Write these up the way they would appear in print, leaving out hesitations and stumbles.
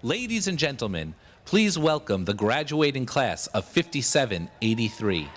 Ladies and gentlemen, please welcome the graduating class of 5783.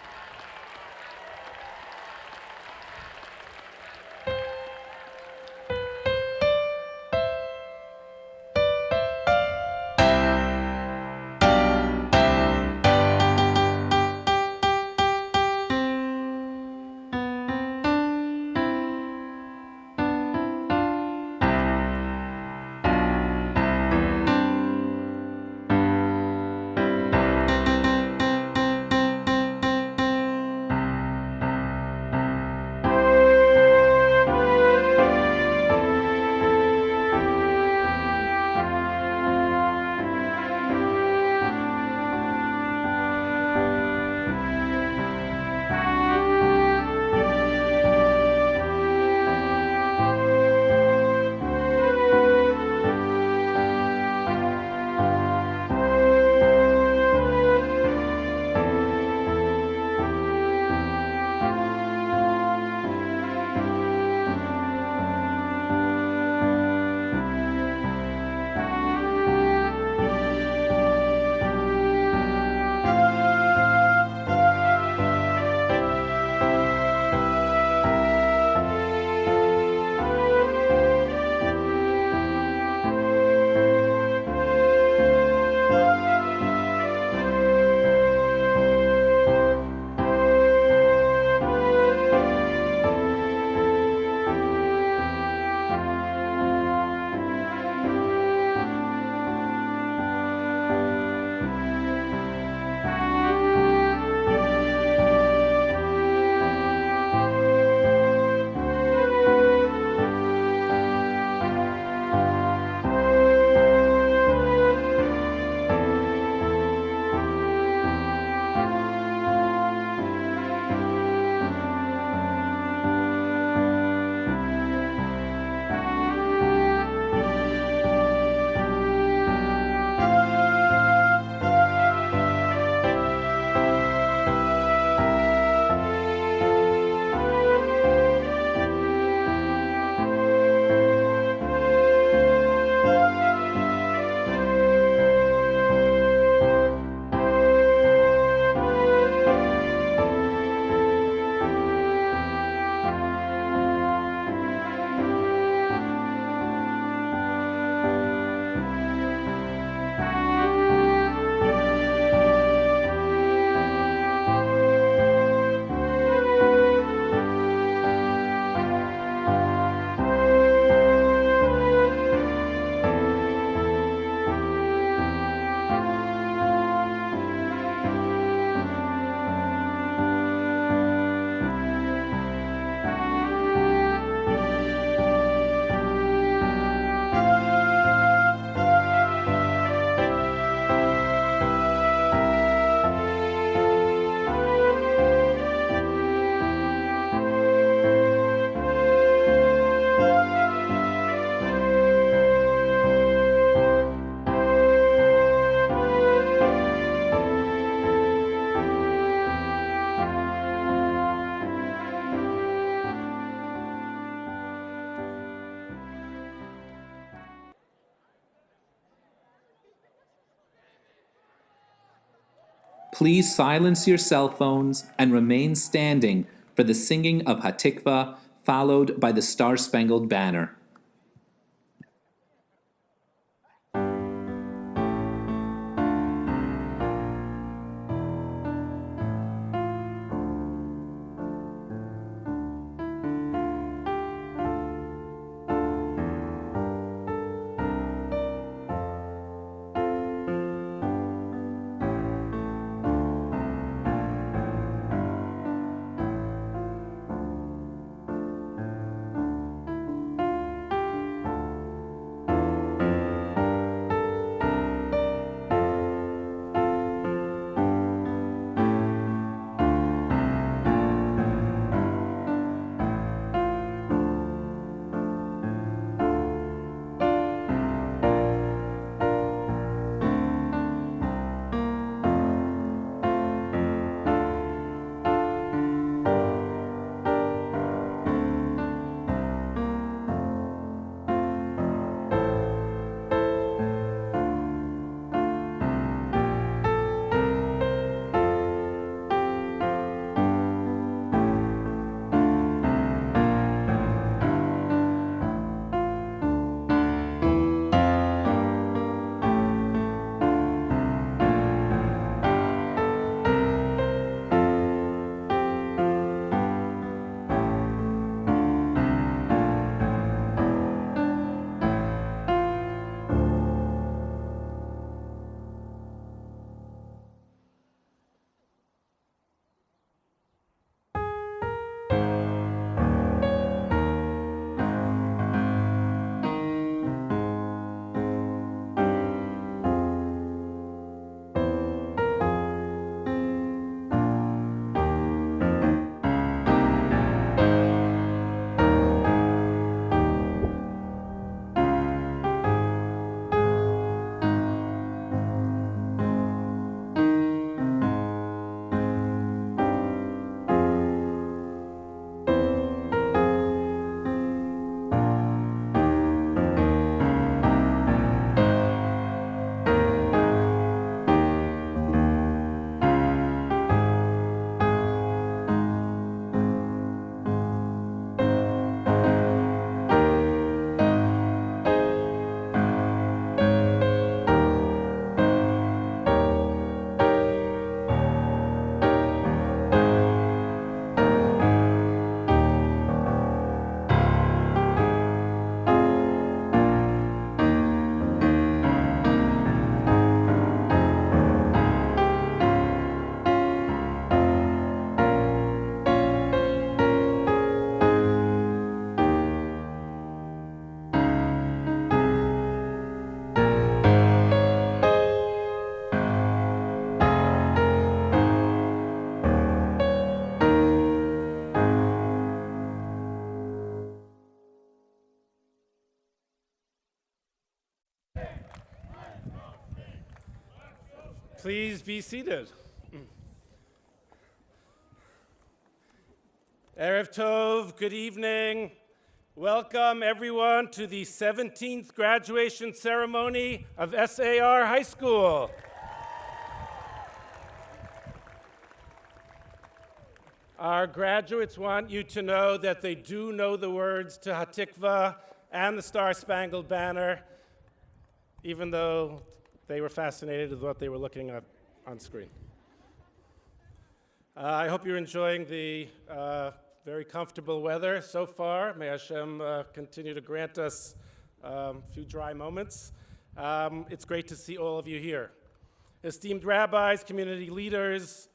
Please silence your cell phones and remain standing for the singing of Hatikva, followed by the Star-Spangled Banner. Please be seated. Erev Tov, good evening. Welcome everyone to the 17th graduation ceremony of SAR High School. Our graduates want you to know that they do know the words to Hatikva and the Star-Spangled Banner, even though they were fascinated with what they were looking at on screen. I hope you're enjoying the very comfortable weather so far. May Hashem continue to grant us a few dry moments. It's great to see all of you here. Esteemed rabbis, community leaders,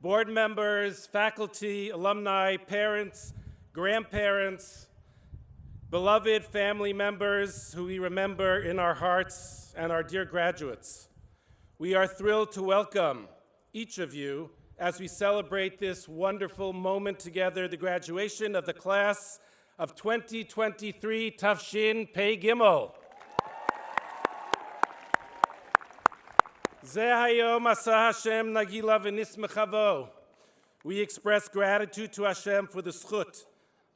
board members, faculty, alumni, parents, grandparents, beloved family members who we remember in our hearts, and our dear graduates. We are thrilled to welcome each of you as we celebrate this wonderful moment together, the graduation of the class of 2023 Tafshin Pei Gimel. We express gratitude to Hashem for the zchut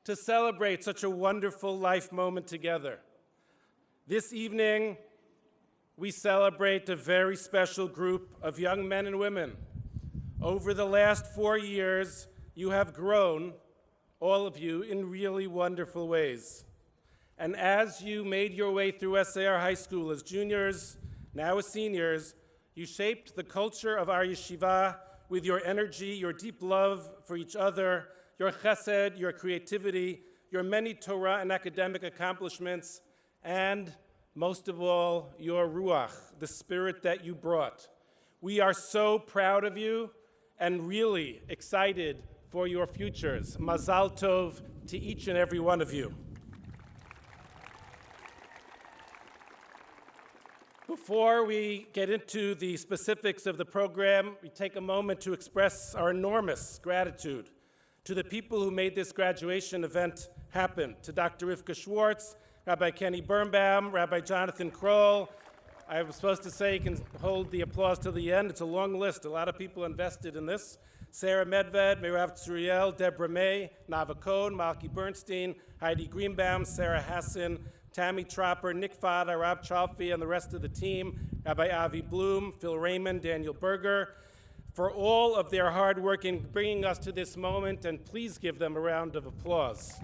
to celebrate such a wonderful life moment together. This evening, we celebrate a very special group of young men and women. Over the last 4 years, you have grown, all of you, in really wonderful ways. And as you made your way through SAR High School as juniors, now as seniors, you shaped the culture of our yeshiva with your energy, your deep love for each other, your chesed, your creativity, your many Torah and academic accomplishments, and most of all, your ruach, the spirit that you brought. We are so proud of you and really excited for your futures. Mazal tov to each and every one of you. Before we get into the specifics of the program, we take a moment to express our enormous gratitude to the people who made this graduation event happen, to Dr. Rivka Schwartz, Rabbi Kenny Birnbaum, Rabbi Jonathan Kroll. I was supposed to say you can hold the applause till the end. It's a long list. A lot of people invested in this. Sarah Medved, Mirav Tsuriel, Deborah May, Nava Cohn, Malky Bernstein, Heidi Greenbaum, Sarah Hassan, Tammy Tropper, Nick Fada, Rob Chalfie, and the rest of the team, Rabbi Avi Bloom, Phil Raymond, Daniel Berger, for all of their hard work in bringing us to this moment, and please give them a round of applause.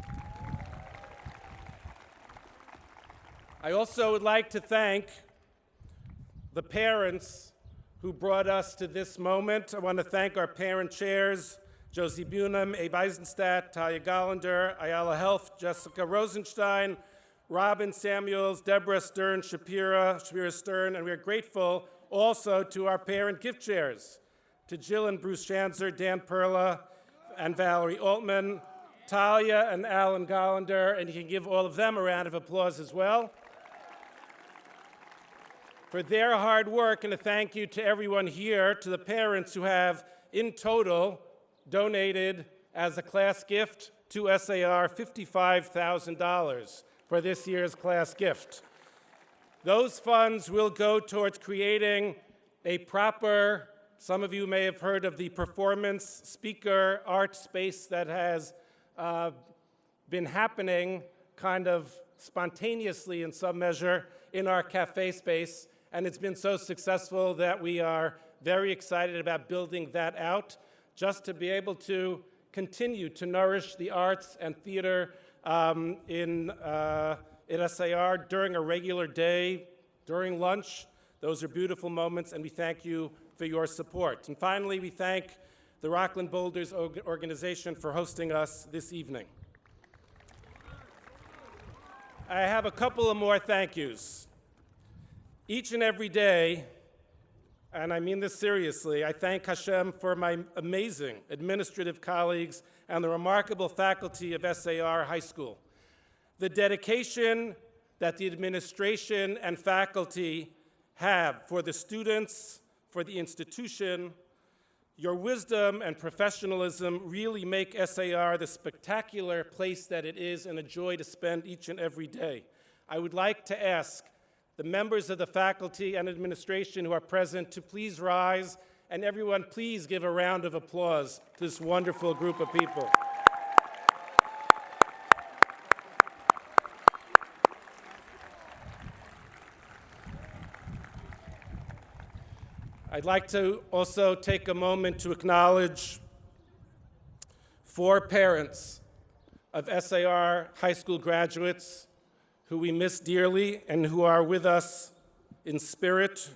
I also would like to thank the parents who brought us to this moment. I want to thank our parent chairs, Josie Bunham, Abe Eisenstadt, Talia Gollander, Ayala Health, Jessica Rosenstein, Robin Samuels, Deborah Stern, Shapira Stern, and we are grateful also to our parent gift chairs, to Jill and Bruce Schanzer, Dan Perla, and Valerie Altman, Talia and Alan Gollander, and you can give all of them a round of applause as well for their hard work, and a thank you to everyone here, to the parents who have, in total, donated as a class gift to SAR $55,000 for this year's class gift. Those funds will go towards creating a proper, some of you may have heard of the performance speaker art space that has been happening kind of spontaneously in some measure in our cafe space. And it's been so successful that we are very excited about building that out, just to be able to continue to nourish the arts and theater in SAR during a regular day, during lunch. Those are beautiful moments, and we thank you for your support. And finally, we thank the Rockland Boulders organization for hosting us this evening. I have a couple of more thank yous. Each and every day, and I mean this seriously, I thank Hashem for my amazing administrative colleagues and the remarkable faculty of SAR High School. The dedication that the administration and faculty have for the students, for the institution, your wisdom and professionalism really make SAR the spectacular place that it is and a joy to spend each and every day. I would like to ask the members of the faculty and administration who are present to please rise, and everyone please give a round of applause to this wonderful group of people. I'd like to also take a moment to acknowledge 4 parents of SAR high school graduates who we miss dearly and who are with us in spirit.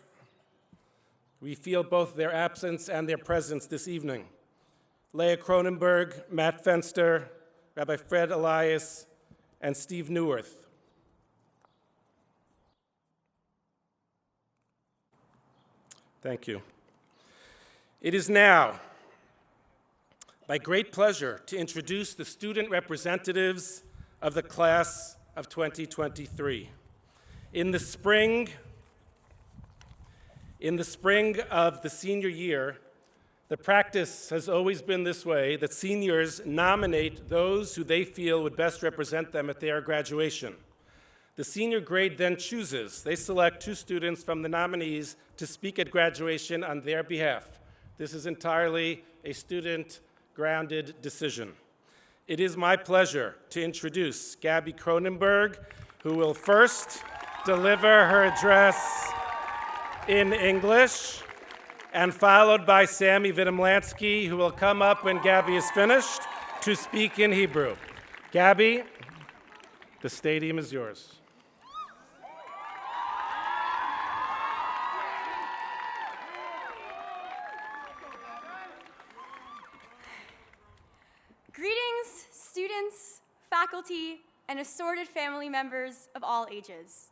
We feel both their absence and their presence this evening. Leah Cronenberg, Matt Fenster, Rabbi Fred Elias, and Steve Neuwirth. Thank you. It is now my great pleasure to introduce the student representatives of the class of 2023. In the spring of the senior year, the practice has always been this way, that seniors nominate those who they feel would best represent them at their graduation. The senior grade then chooses. They select 2 students from the nominees to speak at graduation on their behalf. This is entirely a student-grounded decision. It is my pleasure to introduce Gabby Cronenberg, who will first deliver her address in English, and followed by Sammy Vitomlansky, who will come up when Gabby is finished to speak in Hebrew. Gabby, the stadium is yours. Greetings, students, faculty, and assorted family members of all ages.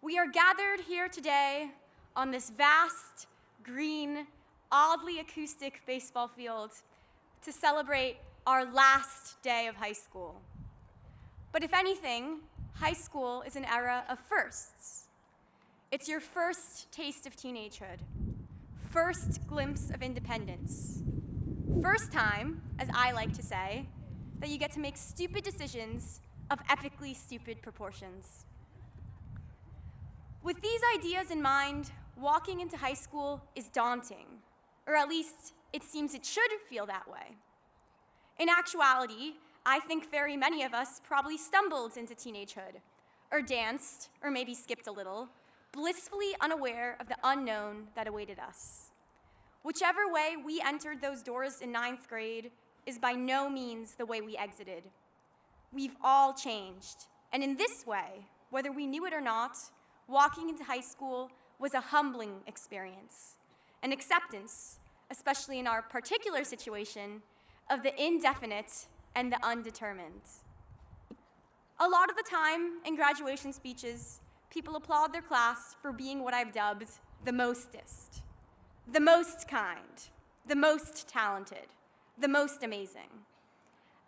We are gathered here today on this vast, green, oddly acoustic baseball field to celebrate our last day of high school. But if anything, high school is an era of firsts. It's your first taste of teenagehood, first glimpse of independence, first time, as I like to say, that you get to make stupid decisions of epically stupid proportions. With these ideas in mind, walking into high school is daunting, or at least it seems it should feel that way. In actuality, I think very many of us probably stumbled into teenagehood, or danced, or maybe skipped a little, blissfully unaware of the unknown that awaited us. Whichever way we entered those doors in 9th grade is by no means the way we exited. We've all changed, and in this way, whether we knew it or not, walking into high school was a humbling experience, an acceptance, especially in our particular situation, of the indefinite and the undetermined. A lot of the time in graduation speeches, people applaud their class for being what I've dubbed the mostest, the most kind, the most talented, the most amazing.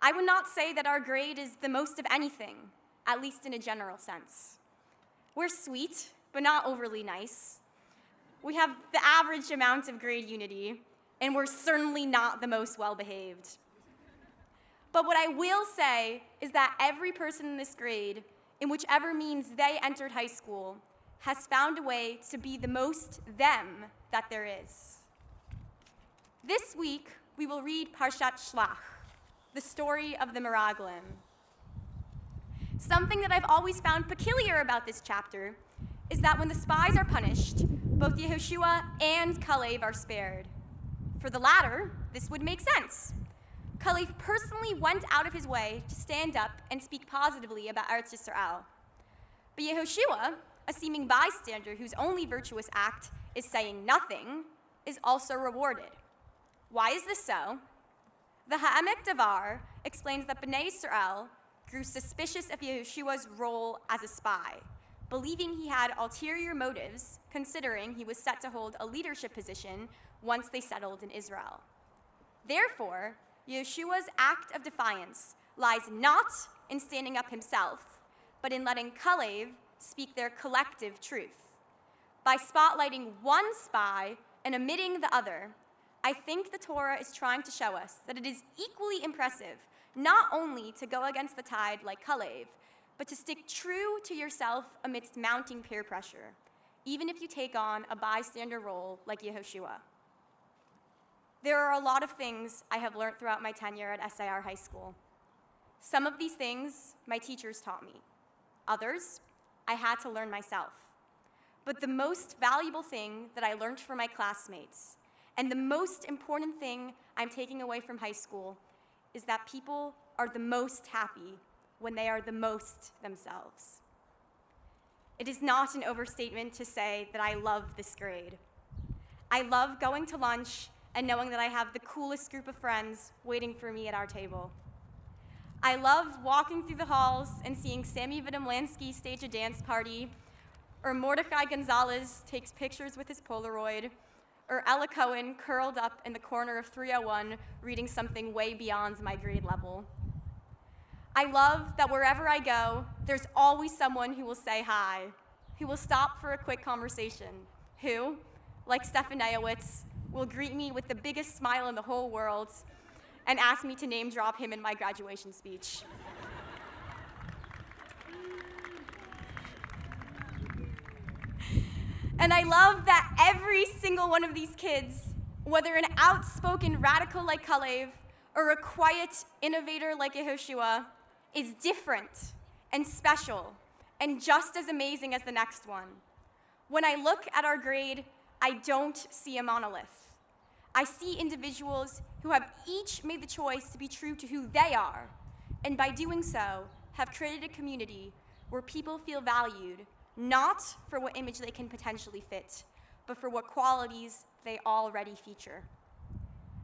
I would not say that our grade is the most of anything, at least in a general sense. We're sweet, but not overly nice. We have the average amount of grade unity, and we're certainly not the most well-behaved. But what I will say is that every person in this grade, in whichever means they entered high school, has found a way to be the most them that there is. This week, we will read Parshat Shlach, the story of the Meraglim. Something that I've always found peculiar about this chapter is that when the spies are punished, both Yehoshua and Kalev are spared. For the latter, this would make sense. Kalev personally went out of his way to stand up and speak positively about Eretz Yisrael. But Yehoshua, a seeming bystander whose only virtuous act is saying nothing, is also rewarded. Why is this so? The Ha'emek Davar explains that Bnei Yisrael grew suspicious of Yehoshua's role as a spy, believing he had ulterior motives, considering he was set to hold a leadership position once they settled in Israel. Therefore, Yeshua's act of defiance lies not in standing up himself, but in letting Kalev speak their collective truth. By spotlighting one spy and omitting the other, I think the Torah is trying to show us that it is equally impressive not only to go against the tide like Kalev, but to stick true to yourself amidst mounting peer pressure, even if you take on a bystander role like Yehoshua. There are a lot of things I have learned throughout my tenure at SIR High School. Some of these things my teachers taught me. Others, I had to learn myself. But the most valuable thing that I learned from my classmates, and the most important thing I'm taking away from high school, is that people are the most happy when they are the most themselves. It is not an overstatement to say that I love this grade. I love going to lunch and knowing that I have the coolest group of friends waiting for me at our table. I love walking through the halls and seeing Sammy Vidimlansky stage a dance party, or Mordecai Gonzalez takes pictures with his Polaroid, or Ella Cohen curled up in the corner of 301 reading something way beyond my grade level. I love that wherever I go, there's always someone who will say hi, who will stop for a quick conversation, who, like Stefan Nayowitz, will greet me with the biggest smile in the whole world and ask me to name drop him in my graduation speech. And I love that every single one of these kids, whether an outspoken radical like Kalev or a quiet innovator like Yehoshua, is different and special and just as amazing as the next one. When I look at our grade, I don't see a monolith. I see individuals who have each made the choice to be true to who they are, and by doing so, have created a community where people feel valued, not for what image they can potentially fit, but for what qualities they already feature.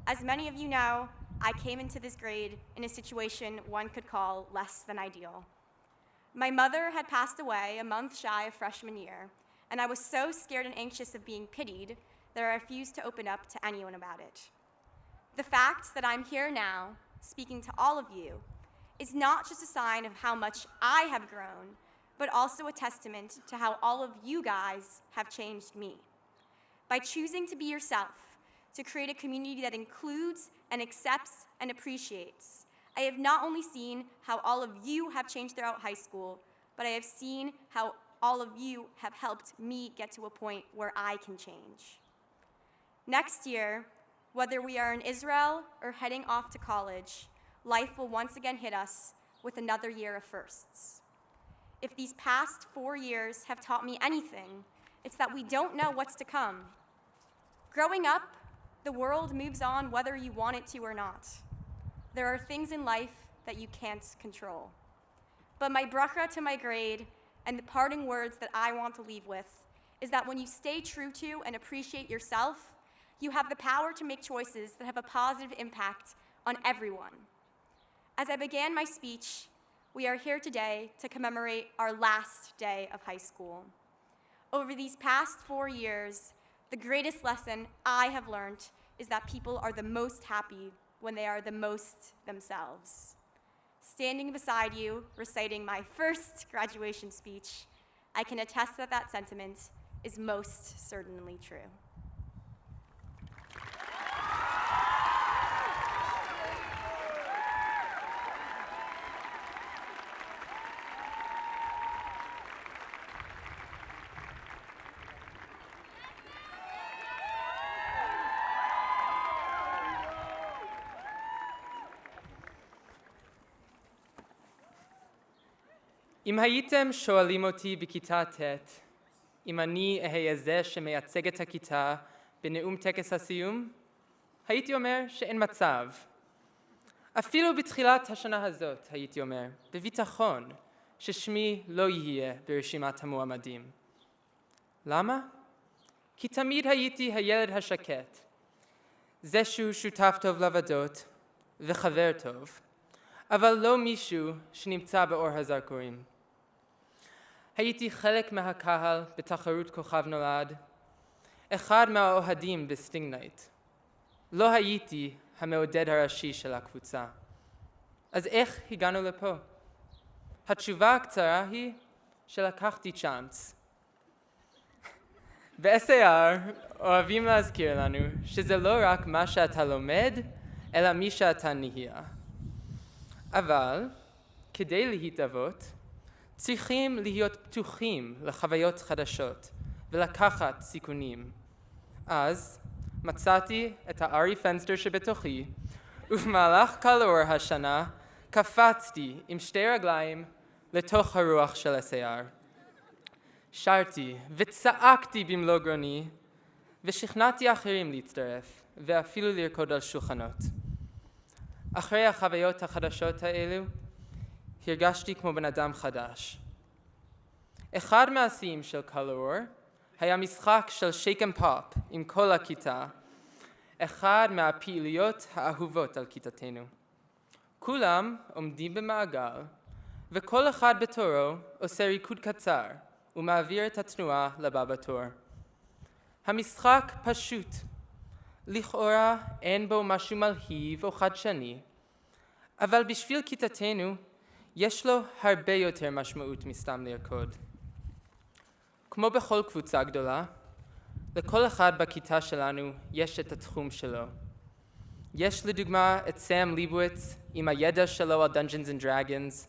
As many of you know, I came into this grade in a situation one could call less than ideal. My mother had passed away a month shy of freshman year, and I was so scared and anxious of being pitied that I refused to open up to anyone about it. The fact that I'm here now, speaking to all of you, is not just a sign of how much I have grown, but also a testament to how all of you guys have changed me. By choosing to be yourself, to create a community that includes and accepts and appreciates, I have not only seen how all of you have changed throughout high school, but I have seen how all of you have helped me get to a point where I can change. Next year, whether we are in Israel or heading off to college, life will once again hit us with another year of firsts. If these past 4 years have taught me anything, it's that we don't know what's to come. Growing up, the world moves on whether you want it to or not. There are things in life that you can't control. But my bracha to my grade and the parting words that I want to leave with is that when you stay true to and appreciate yourself, you have the power to make choices that have a positive impact on everyone. As I began my speech, we are here today to commemorate our last day of high school. Over these past 4 years, the greatest lesson I have learned is that people are the most happy when they are the most themselves. Standing beside you, reciting my first graduation speech, I can attest that that sentiment is most certainly true. אם הייתם שואלים אותי בכיתה ט' אם אני אהיה זה שמייצג את הכיתה בנאום טקס הסיום, הייתי אומר שאין מצב. אפילו בתחילת השנה הזאת הייתי אומר, בביטחון, ששמי לא יהיה ברשימת המועמדים. למה? כי תמיד הייתי הילד השקט, זה שהוא שותף טוב לעבודות וחבר טוב, אבל לא מישהו שנמצא באור הזרקורים. הייתי חלק מהקהל בתחרות כוכב נולד, אחד מהאוהדים בסטינג נייט. לא הייתי המעודד הראשי של הקבוצה. אז איך הגענו לפה? התשובה הקצרה היא שלקחתי צ'אנס. ב-SIR אוהבים להזכיר לנו שזה לא רק מה שאתה לומד, אלא מי שאתה נהיה. אבל כדי להתאבות, צריכים להיות פתוחים לחוויות חדשות ולקחת סיכונים. אז מצאתי את הארי פנסטר שבתוכי, ובמהלך קלור השנה קפצתי עם שתי רגליים לתוך הרוח של SAR. שרתי וצעקתי במלוא גרוני, ושכנעתי אחרים להצטרף, ואפילו לרקוד על שולחנות. אחרי החוויות החדשות האלו, הרגשתי כמו בן אדם חדש. אחד מהשיאים של קלור היה משחק של שייק אנד פופ עם כל הכיתה, אחד מהפעילויות האהובות על כיתתנו. כולם עומדים במעגל, וכל אחד בתורו עושה ריקוד קצר ומעביר את התנועה לבא בתור. המשחק פשוט. לכאורה אין בו משהו מלהיב או חדשני, אבל בשביל כיתתנו יש לו הרבה יותר משמעות מסתם לרקוד. כמו בכל קבוצה גדולה, לכל אחד בכיתה שלנו יש את התחום שלו. יש לדוגמה את סם ליבוויץ עם הידע שלו על Dungeons and Dragons.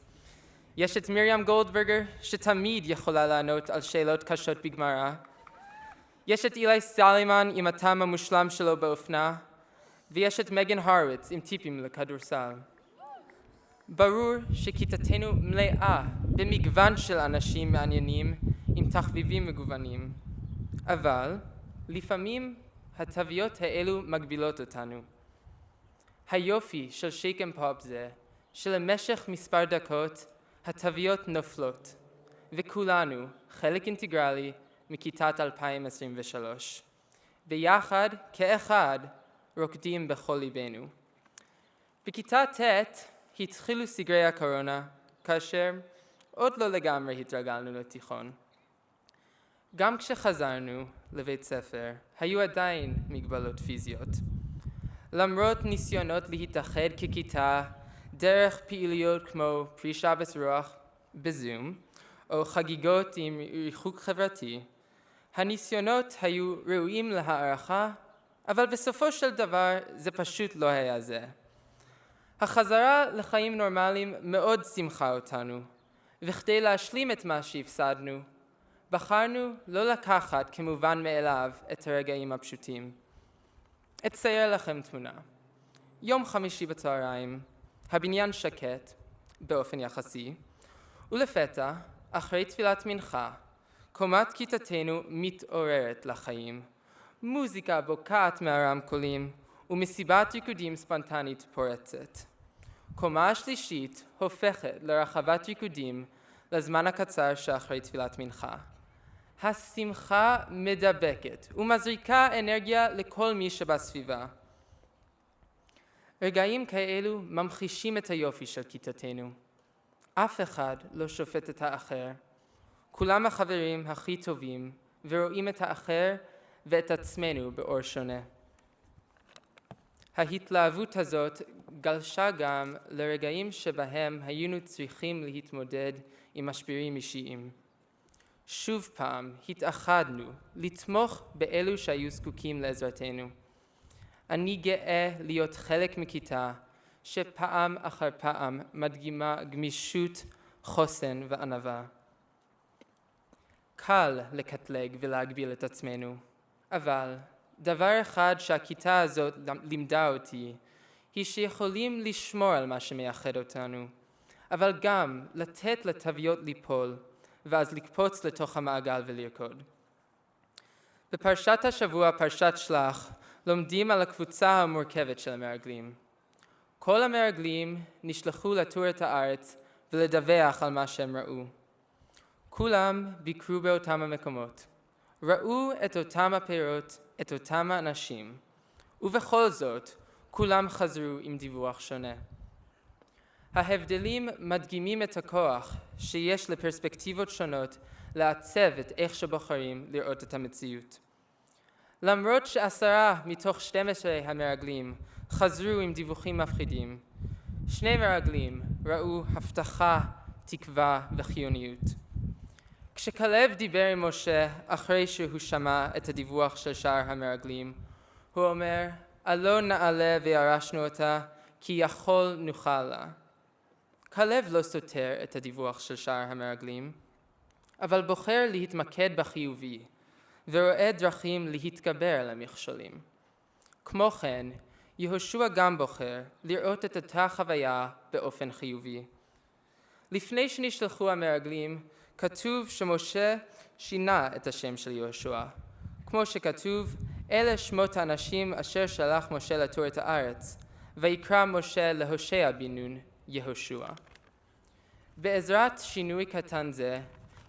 יש את מרים גולדברגר שתמיד יכולה לענות על שאלות קשות בגמרא. יש את אילי סלימן עם הטעם המושלם שלו באופנה, ויש את מגן הורוויץ עם טיפים לכדורסל. ברור שכיתתנו מלאה במגוון של אנשים מעניינים עם תחביבים מגוונים, אבל לפעמים התוויות האלו מגבילות אותנו. היופי של שייק אנד פופ זה שלמשך מספר דקות התוויות נופלות, וכולנו חלק אינטגרלי מכיתת 2023. ביחד, כאחד, רוקדים בכל ליבנו. בכיתה ט' התחילו סגרי הקורונה, כאשר עוד לא לגמרי התרגלנו לתיכון. גם כשחזרנו לבית ספר, היו עדיין מגבלות פיזיות. למרות ניסיונות להתאחד ככיתה, דרך פעילויות כמו פרי שבס רוח בזום, או חגיגות עם ריחוק חברתי, הניסיונות היו ראויים להערכה, אבל בסופו של דבר זה פשוט לא היה זה. החזרה לחיים נורמליים מאוד שמחה אותנו, וכדי להשלים את מה שהפסדנו, בחרנו לא לקחת כמובן מאליו את הרגעים הפשוטים. אצייר לכם תמונה. יום חמישי בצהריים, הבניין שקט, באופן יחסי, ולפתע, אחרי תפילת מנחה, קומת כיתתנו מתעוררת לחיים. מוזיקה בוקעת מהרמקולים, ומסיבת ריקודים ספונטנית פורצת. קומה השלישית הופכת לרחבת ריקודים לזמן הקצר שאחרי תפילת מנחה. השמחה מדבקת ומזריקה אנרגיה לכל מי שבסביבה. רגעים כאלו ממחישים את היופי של כיתתנו. אף אחד לא שופט את האחר. כולם החברים הכי טובים ורואים את האחר ואת עצמנו באור שונה. ההתלהבות הזאת גלשה גם לרגעים שבהם היינו צריכים להתמודד עם משברים אישיים. שוב פעם התאחדנו לתמוך באלו שהיו זקוקים לעזרתנו. אני גאה להיות חלק מכיתה שפעם אחר פעם מדגימה גמישות, חוסן וענווה. קל לקטלג ולהגביל את עצמנו, אבל דבר אחד שהכיתה הזאת לימדה אותי היא שיכולים לשמור על מה שמייחד אותנו, אבל גם לתת לתוויות ליפול ואז לקפוץ לתוך המעגל ולרקוד. בפרשת השבוע, פרשת שלח, לומדים על הקבוצה המורכבת של המרגלים. כל המרגלים נשלחו לטור את הארץ ולדווח על מה שהם ראו. כולם ביקרו באותם המקומות, ראו את אותם הפירות, את אותם האנשים, ובכל זאת כולם חזרו עם דיווח שונה. ההבדלים מדגימים את הכוח שיש לפרספקטיבות שונות לעצב את איך שבוחרים לראות את המציאות. למרות ש10 מתוך 12 המרגלים חזרו עם דיווחים מפחידים, 2 מרגלים ראו הבטחה, תקווה וחיוניות. כשכלב דיבר עם משה אחרי שהוא שמע את הדיווח של שאר המרגלים, הוא אומר, "עלה נעלה וירשנו אותה, כי יכול נוכל לה." כלב לא סותר את הדיווח של שאר המרגלים, אבל בוחר להתמקד בחיובי, ורואה דרכים להתגבר על המכשולים. כמו כן, יהושע גם בוחר לראות את אותה חוויה באופן חיובי. לפני שנשלחו המרגלים, כתוב שמשה שינה את השם של יהושע. כמו שכתוב, אלה שמות האנשים אשר שלח משה לתור את הארץ, ויקרא משה להושע בן נון יהושע. בעזרת שינוי קטן זה,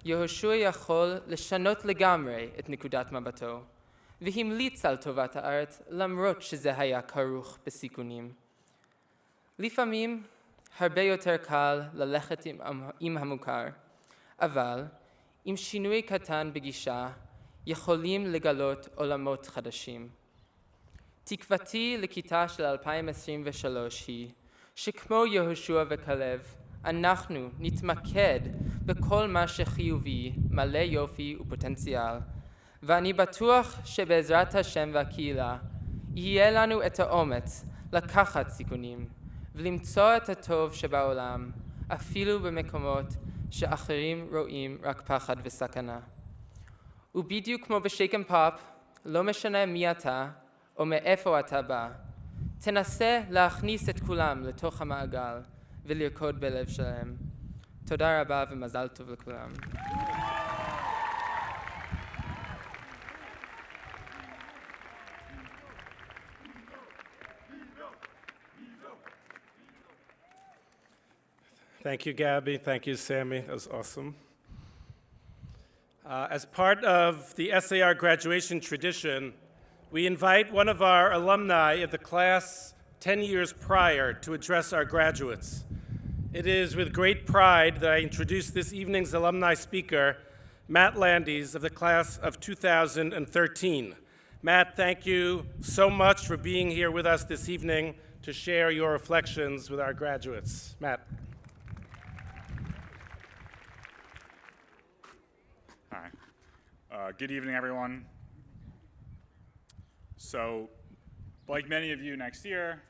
יהושע יכול לשנות לגמרי את נקודת מבטו, והמליץ על טובת הארץ למרות שזה היה כרוך בסיכונים. לפעמים הרבה יותר קל ללכת עם המוכר, אבל עם שינוי קטן בגישה יכולים לגלות עולמות חדשים. תקוותי לכיתה של 2023 היא שכמו יהושע וכלב, אנחנו נתמקד בכל מה שחיובי, מלא יופי ופוטנציאל, ואני בטוח שבעזרת השם והקהילה יהיה לנו את האומץ לקחת סיכונים ולמצוא את הטוב שבעולם, אפילו במקומות שאחרים רואים רק פחד וסכנה. ובדיוק כמו בשייק אנד פופ, לא משנה מי אתה או מאיפה אתה בא, תנסה להכניס את כולם לתוך המעגל ולרקוד בלב שלהם. תודה רבה ומזל טוב לכולם. Thank you, Gabby. Thank you, Sammy. That was awesome. As part of the SAR graduation tradition, we invite one of our alumni of the class 10 years prior to address our graduates. It is with great pride that I introduce this evening's alumni speaker, Matt Landis of the class of 2013. Matt, thank you so much for being here with us this evening to share your reflections with our graduates. Matt. Hi. Good evening, everyone. So, like many of you, next year,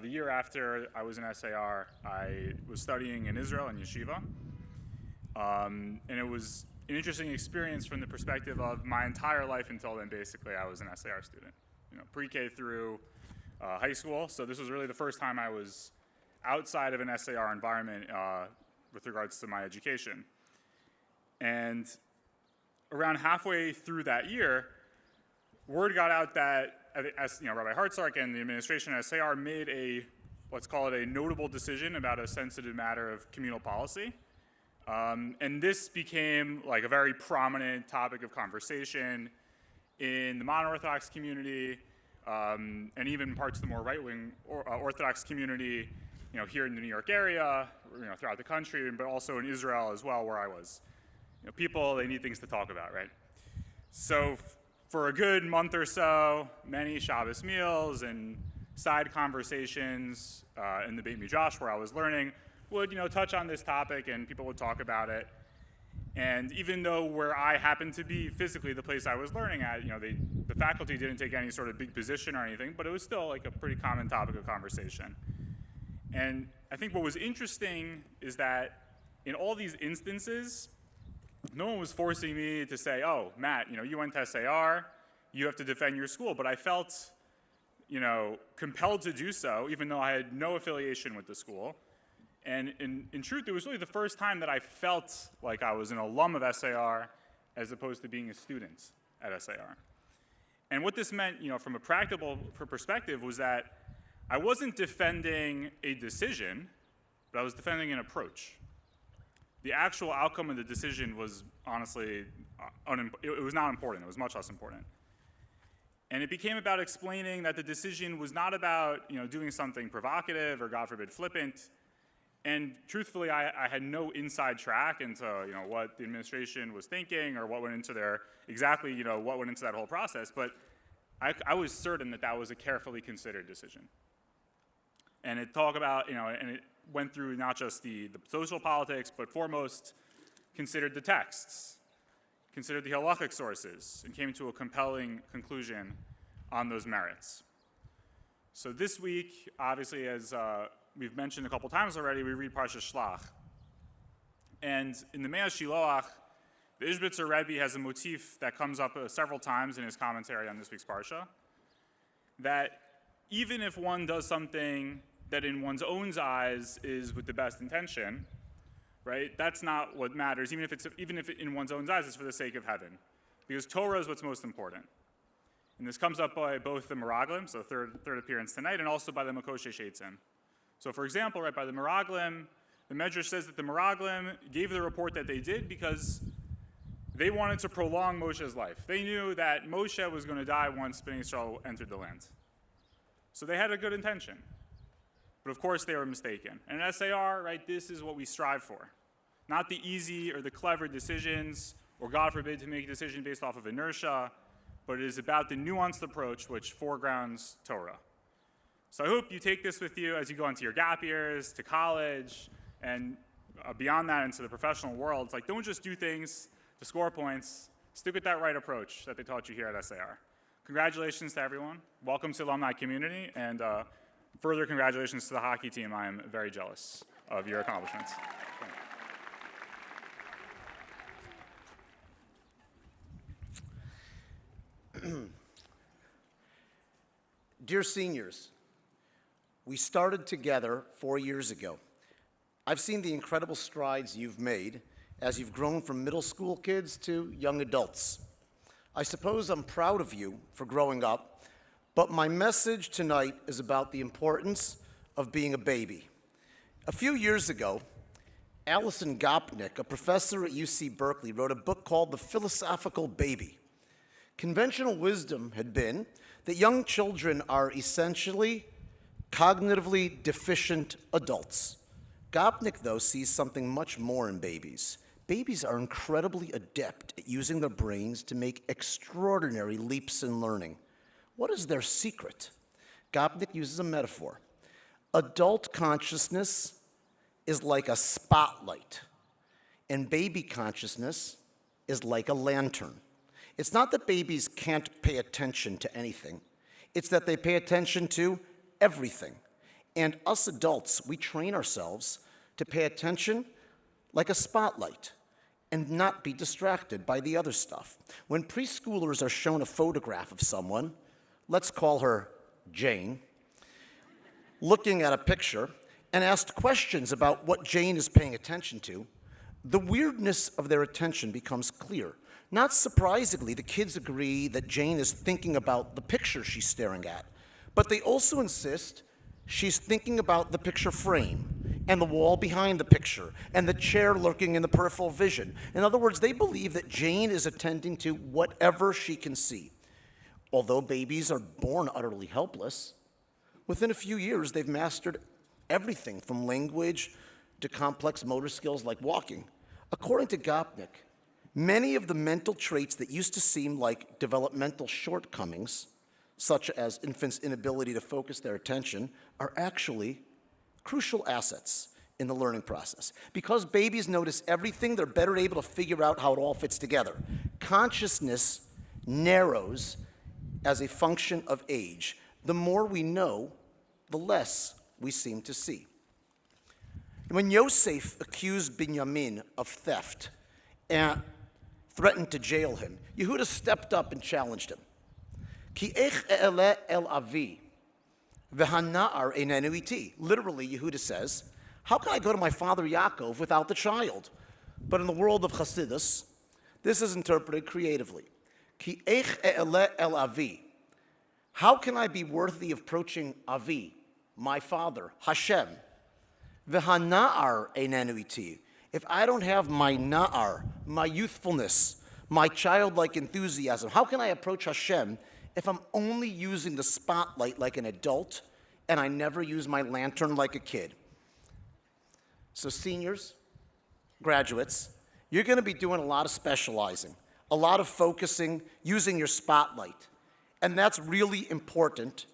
the year after I was in SAR, I was studying in Israel in yeshiva. And it was an interesting experience from the perspective of my entire life until then. Basically, I was an SAR student, pre-K through high school. So this was really the first time I was outside of an SAR environment with regards to my education. And around halfway through that year, word got out that Rabbi Hartzark and the administration at SAR made let's call it a notable decision about a sensitive matter of communal policy. And this became like a very prominent topic of conversation in the modern Orthodox community, and even parts of the more right-wing Orthodox community, here in the New York area, throughout the country, but also in Israel as well, where I was. People, they need things to talk about, right? So for a good month or so, many Shabbos meals and side conversations in the Beit Midrash where I was learning would, touch on this topic and people would talk about it. And even though where I happened to be physically the place I was learning at, the faculty didn't take any sort of big position or anything, but it was still like a pretty common topic of conversation. And I think what was interesting is that in all these instances, no one was forcing me to say, oh, Matt, you went to SAR, you have to defend your school. But I felt, compelled to do so, even though I had no affiliation with the school. And in truth, it was really the first time that I felt like I was an alum of SAR as opposed to being a student at SAR. And what this meant, from a practical perspective was that I wasn't defending a decision, but I was defending an approach. The actual outcome of the decision was honestly, it was not important. It was much less important. And it became about explaining that the decision was not about doing something provocative or, God forbid, flippant. And truthfully, I had no inside track into what the administration was thinking or what went into what went into that whole process. But I was certain that that was a carefully considered decision. And it talked about and it went through not just the social politics, but foremost considered the texts, considered the halachic sources, and came to a compelling conclusion on those merits. So this week, obviously, as we've mentioned a couple times already, we read Parshas Shlach. And in the Mea Shiloach, the Ishbitzer Rebbe has a motif that comes up several times in his commentary on this week's Parsha, that even if one does something that in one's own eyes is with the best intention, right, that's not what matters, even if in one's own eyes it's for the sake of heaven. Because Torah is what's most important. And this comes up by both the Meraglim, so third appearance tonight, and also by the Makoshe Sheitzim. So for example, right, by the Meraglim, the Medrash says that the Meraglim gave the report that they did because they wanted to prolong Moshe's life. They knew that Moshe was going to die once Bnei Yisrael entered the land. So they had a good intention. But of course they were mistaken. And in SAR, right, this is what we strive for. Not the easy or the clever decisions, or God forbid to make a decision based off of inertia, but it is about the nuanced approach which foregrounds Torah. So I hope you take this with you as you go into your gap years, to college, and beyond that into the professional world. It's like, don't just do things to score points. Stick with that right approach that they taught you here at SAR. Congratulations to everyone. Welcome to the alumni community, and further congratulations to the hockey team. I am very jealous of your accomplishments. Dear seniors, we started together 4 years ago. I've seen the incredible strides you've made as you've grown from middle school kids to young adults. I suppose I'm proud of you for growing up, but my message tonight is about the importance of being a baby. A few years ago, Alison Gopnik, a professor at UC Berkeley, wrote a book called The Philosophical Baby. Conventional wisdom had been that young children are essentially cognitively deficient adults. Gopnik, though, sees something much more in babies. Babies are incredibly adept at using their brains to make extraordinary leaps in learning. What is their secret? Gopnik uses a metaphor. Adult consciousness is like a spotlight, and baby consciousness is like a lantern. It's not that babies can't pay attention to anything. It's that they pay attention to everything. And us adults, we train ourselves to pay attention like a spotlight and not be distracted by the other stuff. When preschoolers are shown a photograph of someone, let's call her Jane, looking at a picture and asked questions about what Jane is paying attention to, the weirdness of their attention becomes clear. Not surprisingly, the kids agree that Jane is thinking about the picture she's staring at, but they also insist she's thinking about the picture frame and the wall behind the picture and the chair lurking in the peripheral vision. In other words, they believe that Jane is attending to whatever she can see. Although babies are born utterly helpless, within a few years they've mastered everything from language to complex motor skills like walking. According to Gopnik, many of the mental traits that used to seem like developmental shortcomings, such as infants' inability to focus their attention, are actually crucial assets in the learning process. Because babies notice everything, they're better able to figure out how it all fits together. Consciousness narrows as a function of age. The more we know, the less we seem to see. When Yosef accused Binyamin of theft and threatened to jail him, Yehuda stepped up and challenged him. Ki ech e'eleh el avi, v'hana'ar einenu iti. Literally, Yehuda says, how can I go to my father Yaakov without the child? But in the world of Chassidus, this is interpreted creatively. Ki ech e'eleh el avi. How can I be worthy of approaching Avi, my father, Hashem? V'hana'ar einenu iti. If I don't have my na'ar, my youthfulness, my childlike enthusiasm, how can I approach Hashem if I'm only using the spotlight like an adult and I never use my lantern like a kid? So seniors, graduates, you're going to be doing a lot of specializing, a lot of focusing, using your spotlight. And that's really important.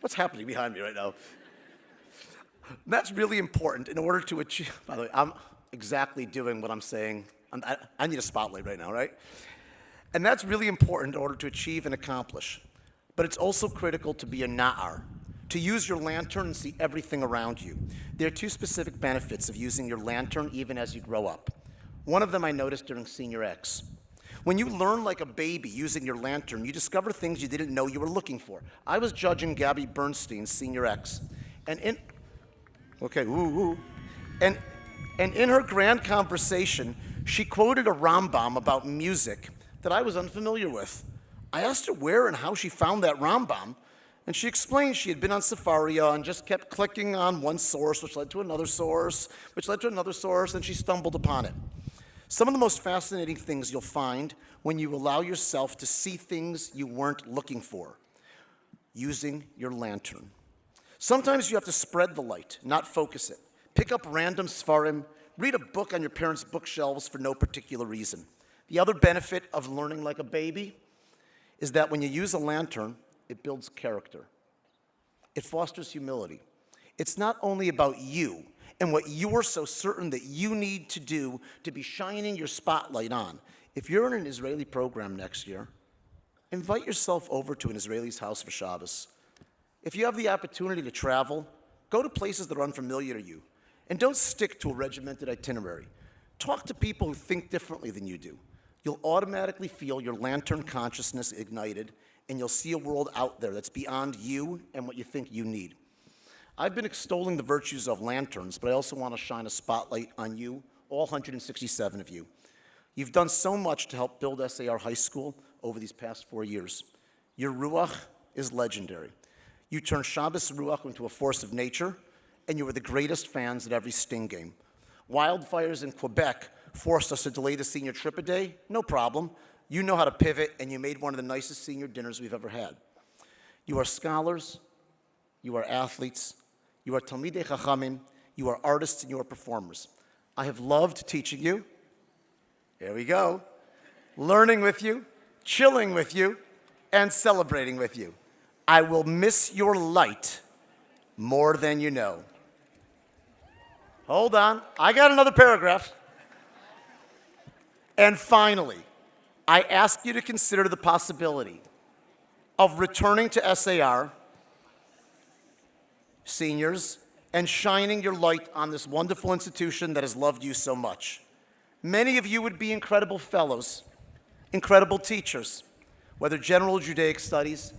What's happening behind me right now? That's really important in order to achieve. By the way, I'm exactly doing what I'm saying. I need a spotlight right now, right? And that's really important in order to achieve and accomplish. But it's also critical to be a na'ar, to use your lantern and see everything around you. There are two specific benefits of using your lantern even as you grow up. One of them I noticed during Senior X. When you learn like a baby using your lantern, you discover things you didn't know you were looking for. I was judging Gabby Bernstein's Senior X, and in her grand conversation, she quoted a Rambam about music that I was unfamiliar with. I asked her where and how she found that Rambam, and she explained she had been on Sefaria and just kept clicking on one source, which led to another source, which led to another source, and she stumbled upon it. Some of the most fascinating things you'll find when you allow yourself to see things you weren't looking for, using your lantern. Sometimes you have to spread the light, not focus it. Pick up random Sfarim, read a book on your parents' bookshelves for no particular reason. The other benefit of learning like a baby is that when you use a lantern, it builds character. It fosters humility. It's not only about you and what you are so certain that you need to do to be shining your spotlight on. If you're in an Israeli program next year, invite yourself over to an Israeli's house for Shabbos. If you have the opportunity to travel, go to places that are unfamiliar to you, and don't stick to a regimented itinerary. Talk to people who think differently than you do. You'll automatically feel your lantern consciousness ignited, and you'll see a world out there that's beyond you and what you think you need. I've been extolling the virtues of lanterns, but I also want to shine a spotlight on you, all 167 of you. You've done so much to help build SAR High School over these past 4 years. Your Ruach is legendary. You turned Shabbos Ruach into a force of nature, and you were the greatest fans at every Sting game. Wildfires in Quebec forced us to delay the senior trip a day. No problem. You know how to pivot, and you made one of the nicest senior dinners we've ever had. You are scholars, you are athletes, you are Talmidei Chachamim, you are artists, and you are performers. I have loved teaching you. Here we go. Learning with you, chilling with you, and celebrating with you. I will miss your light more than you know. Hold on, I got another paragraph. And finally, I ask you to consider the possibility of returning to SAR, seniors, and shining your light on this wonderful institution that has loved you so much. Many of you would be incredible fellows, incredible teachers, whether general or Judaic studies.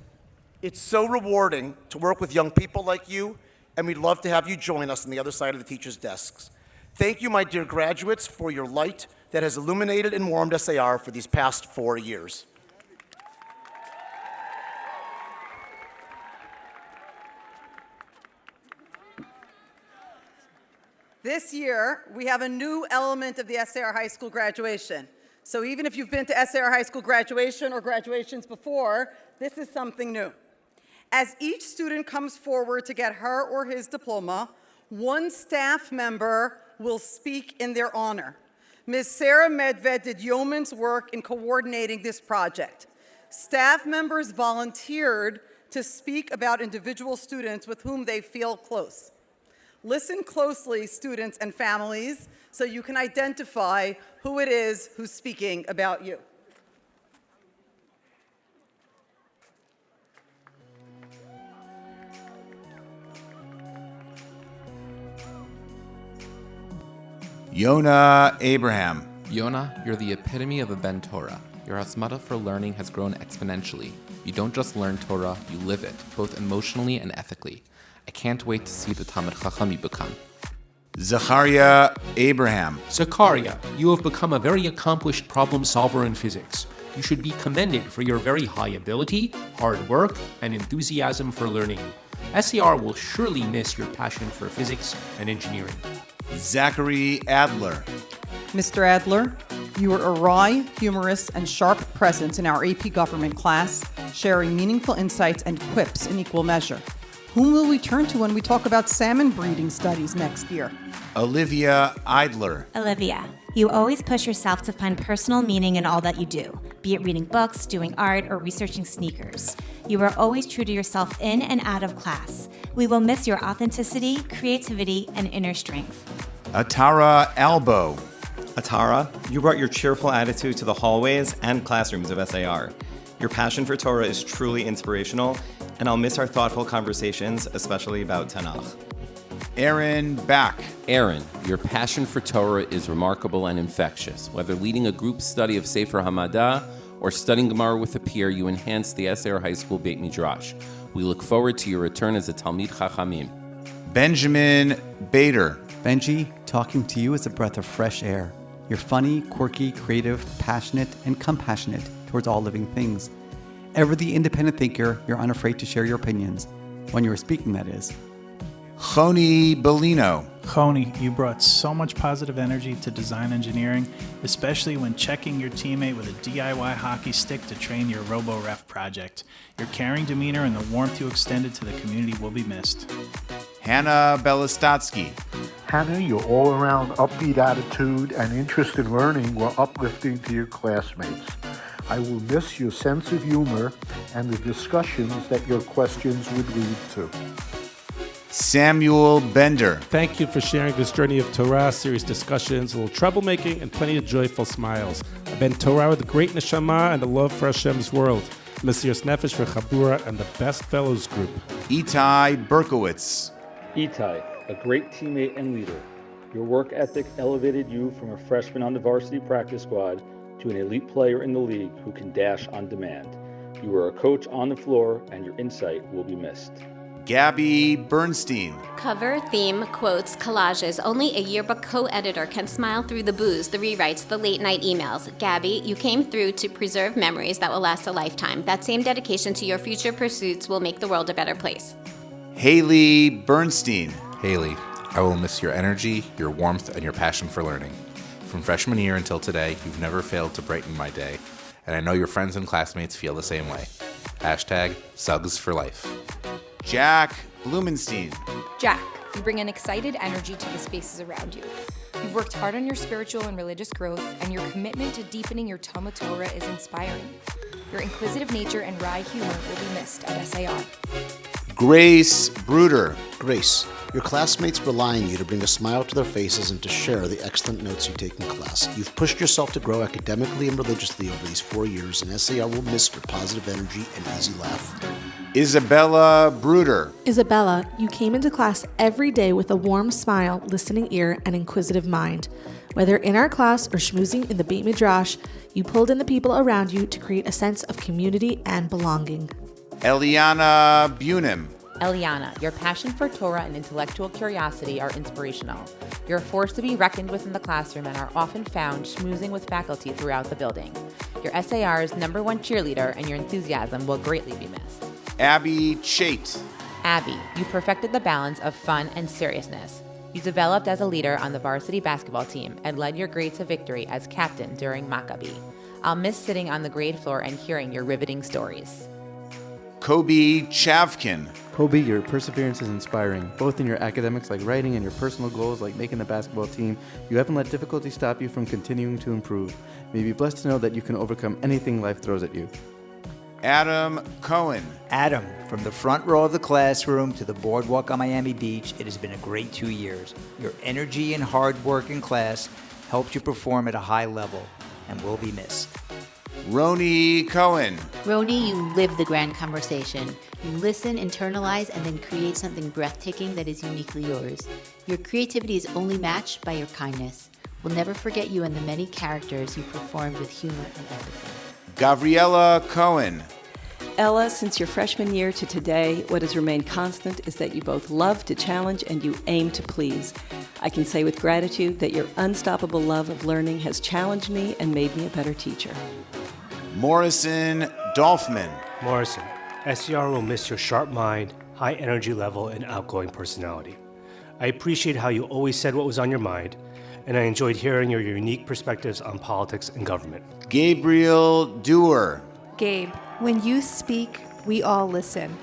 It's so rewarding to work with young people like you, and we'd love to have you join us on the other side of the teachers' desks. Thank you, my dear graduates, for your light that has illuminated and warmed SAR for these past 4 years. This year, we have a new element of the SAR High School graduation. So even if you've been to SAR High School graduation or graduations before, this is something new. As each student comes forward to get her or his diploma, one staff member will speak in their honor. Ms. Sarah Medved did yeoman's work in coordinating this project. Staff members volunteered to speak about individual students with whom they feel close. Listen closely, students and families, so you can identify who it is who's speaking about you. Yonah Abraham. Yonah, you're the epitome of a Ben Torah. Your hasmata for learning has grown exponentially. You don't just learn Torah, you live it, both emotionally and ethically. I can't wait to see the Talmid Chacham you become. Zachariah Abraham. Zakaria, you have become a very accomplished problem solver in physics. You should be commended for your very high ability, hard work, and enthusiasm for learning. SAR will surely miss your passion for physics and engineering. Zachary Adler. Mr. Adler, you were a wry, humorous, and sharp presence in our AP Government class, sharing meaningful insights and quips in equal measure. Whom will we turn to when we talk about salmon breeding studies next year? Olivia Eidler. Olivia, you always push yourself to find personal meaning in all that you do, be it reading books, doing art, or researching sneakers. You are always true to yourself in and out of class. We will miss your authenticity, creativity, and inner strength. Atara Albo. Atara, you brought your cheerful attitude to the hallways and classrooms of SAR. Your passion for Torah is truly inspirational, and I'll miss our thoughtful conversations, especially about Tanakh. Aaron Back. Aaron, your passion for Torah is remarkable and infectious. Whether leading a group study of Sefer Hamada or studying Gemara with a peer, you enhance the SAR High School Beit Midrash. We look forward to your return as a Talmid Chachamim. Benjamin Bader. Benji, talking to you is a breath of fresh air. You're funny, quirky, creative, passionate, and compassionate towards all living things. Ever the independent thinker, you're unafraid to share your opinions. When you were speaking, that is. Choni Bellino. Choni, you brought so much positive energy to design engineering, especially when checking your teammate with a DIY hockey stick to train your RoboRef project. Your caring demeanor and the warmth you extended to the community will be missed. Hannah Belistotsky. Hannah, your all-around upbeat attitude and interest in learning were uplifting to your classmates. I will miss your sense of humor and the discussions that your questions would lead to. Samuel Bender. Thank you for sharing this journey of Torah, serious discussions, a little troublemaking, and plenty of joyful smiles. I've been Torah with a great neshama and a love for Hashem's world. Mesiras Nefesh for Chabura and the Best Fellows Group. Itai Berkowitz. Itai, a great teammate and leader. Your work ethic elevated you from a freshman on the varsity practice squad to an elite player in the league who can dash on demand. You were a coach on the floor, and your insight will be missed. Gabby Bernstein. Cover, theme, quotes, collages. Only a yearbook co-editor can smile through the booze, the rewrites, the late-night emails. Gabby, you came through to preserve memories that will last a lifetime. That same dedication to your future pursuits will make the world a better place. Haley Bernstein. Haley, I will miss your energy, your warmth, and your passion for learning. From freshman year until today, you've never failed to brighten my day, and I know your friends and classmates feel the same way. Hashtag Suggs for life. Jack Blumenstein. Jack, you bring an excited energy to the spaces around you. You've worked hard on your spiritual and religious growth, and your commitment to deepening your Talmud Torah is inspiring. Your inquisitive nature and wry humor will be missed at SAR. Grace Bruder. Grace, your classmates rely on you to bring a smile to their faces and to share the excellent notes you take in class. You've pushed yourself to grow academically and religiously over these 4 years, and SAR will miss your positive energy and easy laugh. Isabella Bruder. Isabella, you came into class every day with a warm smile, listening ear, and inquisitive mind. Whether in our class or schmoozing in the Beit Midrash, you pulled in the people around you to create a sense of community and belonging. Eliana Bunim. Eliana, your passion for Torah and intellectual curiosity are inspirational. You're a force to be reckoned with in the classroom and are often found schmoozing with faculty throughout the building. Your SAR's #1 cheerleader, and your enthusiasm will greatly be missed. Abby Chait. Abby, you perfected the balance of fun and seriousness. You developed as a leader on the varsity basketball team and led your grade to victory as captain during Maccabi. I'll miss sitting on the grade floor and hearing your riveting stories. Kobe Chavkin. Kobe, your perseverance is inspiring, both in your academics like writing and your personal goals like making the basketball team. You haven't let difficulty stop you from continuing to improve. May you be blessed to know that you can overcome anything life throws at you. Adam Cohen. Adam, from the front row of the classroom to the boardwalk on Miami Beach, it has been a great 2 years. Your energy and hard work in class helped you perform at a high level and will be missed. Roni Cohen. Roni, you live the grand conversation. You listen, internalize, and then create something breathtaking that is uniquely yours. Your creativity is only matched by your kindness. We'll never forget you and the many characters you performed with humor and empathy. Gabriella Cohen. Ella, since your freshman year to today, what has remained constant is that you both love to challenge and you aim to please. I can say with gratitude that your unstoppable love of learning has challenged me and made me a better teacher. Morrison Dolphman. Morrison, SCR will miss your sharp mind, high energy level, and outgoing personality. I appreciate how you always said what was on your mind, and I enjoyed hearing your unique perspectives on politics and government. Gabriel Dewar. Gabe, when you speak, we all listen.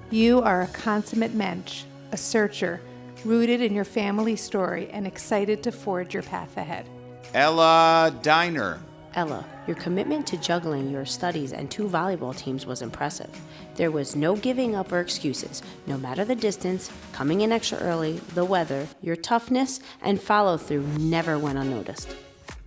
You are a consummate mensch, a searcher, rooted in your family story and excited to forge your path ahead. Ella Diner. Ella, your commitment to juggling your studies and 2 volleyball teams was impressive. There was no giving up or excuses, no matter the distance, coming in extra early, the weather, your toughness and follow-through never went unnoticed.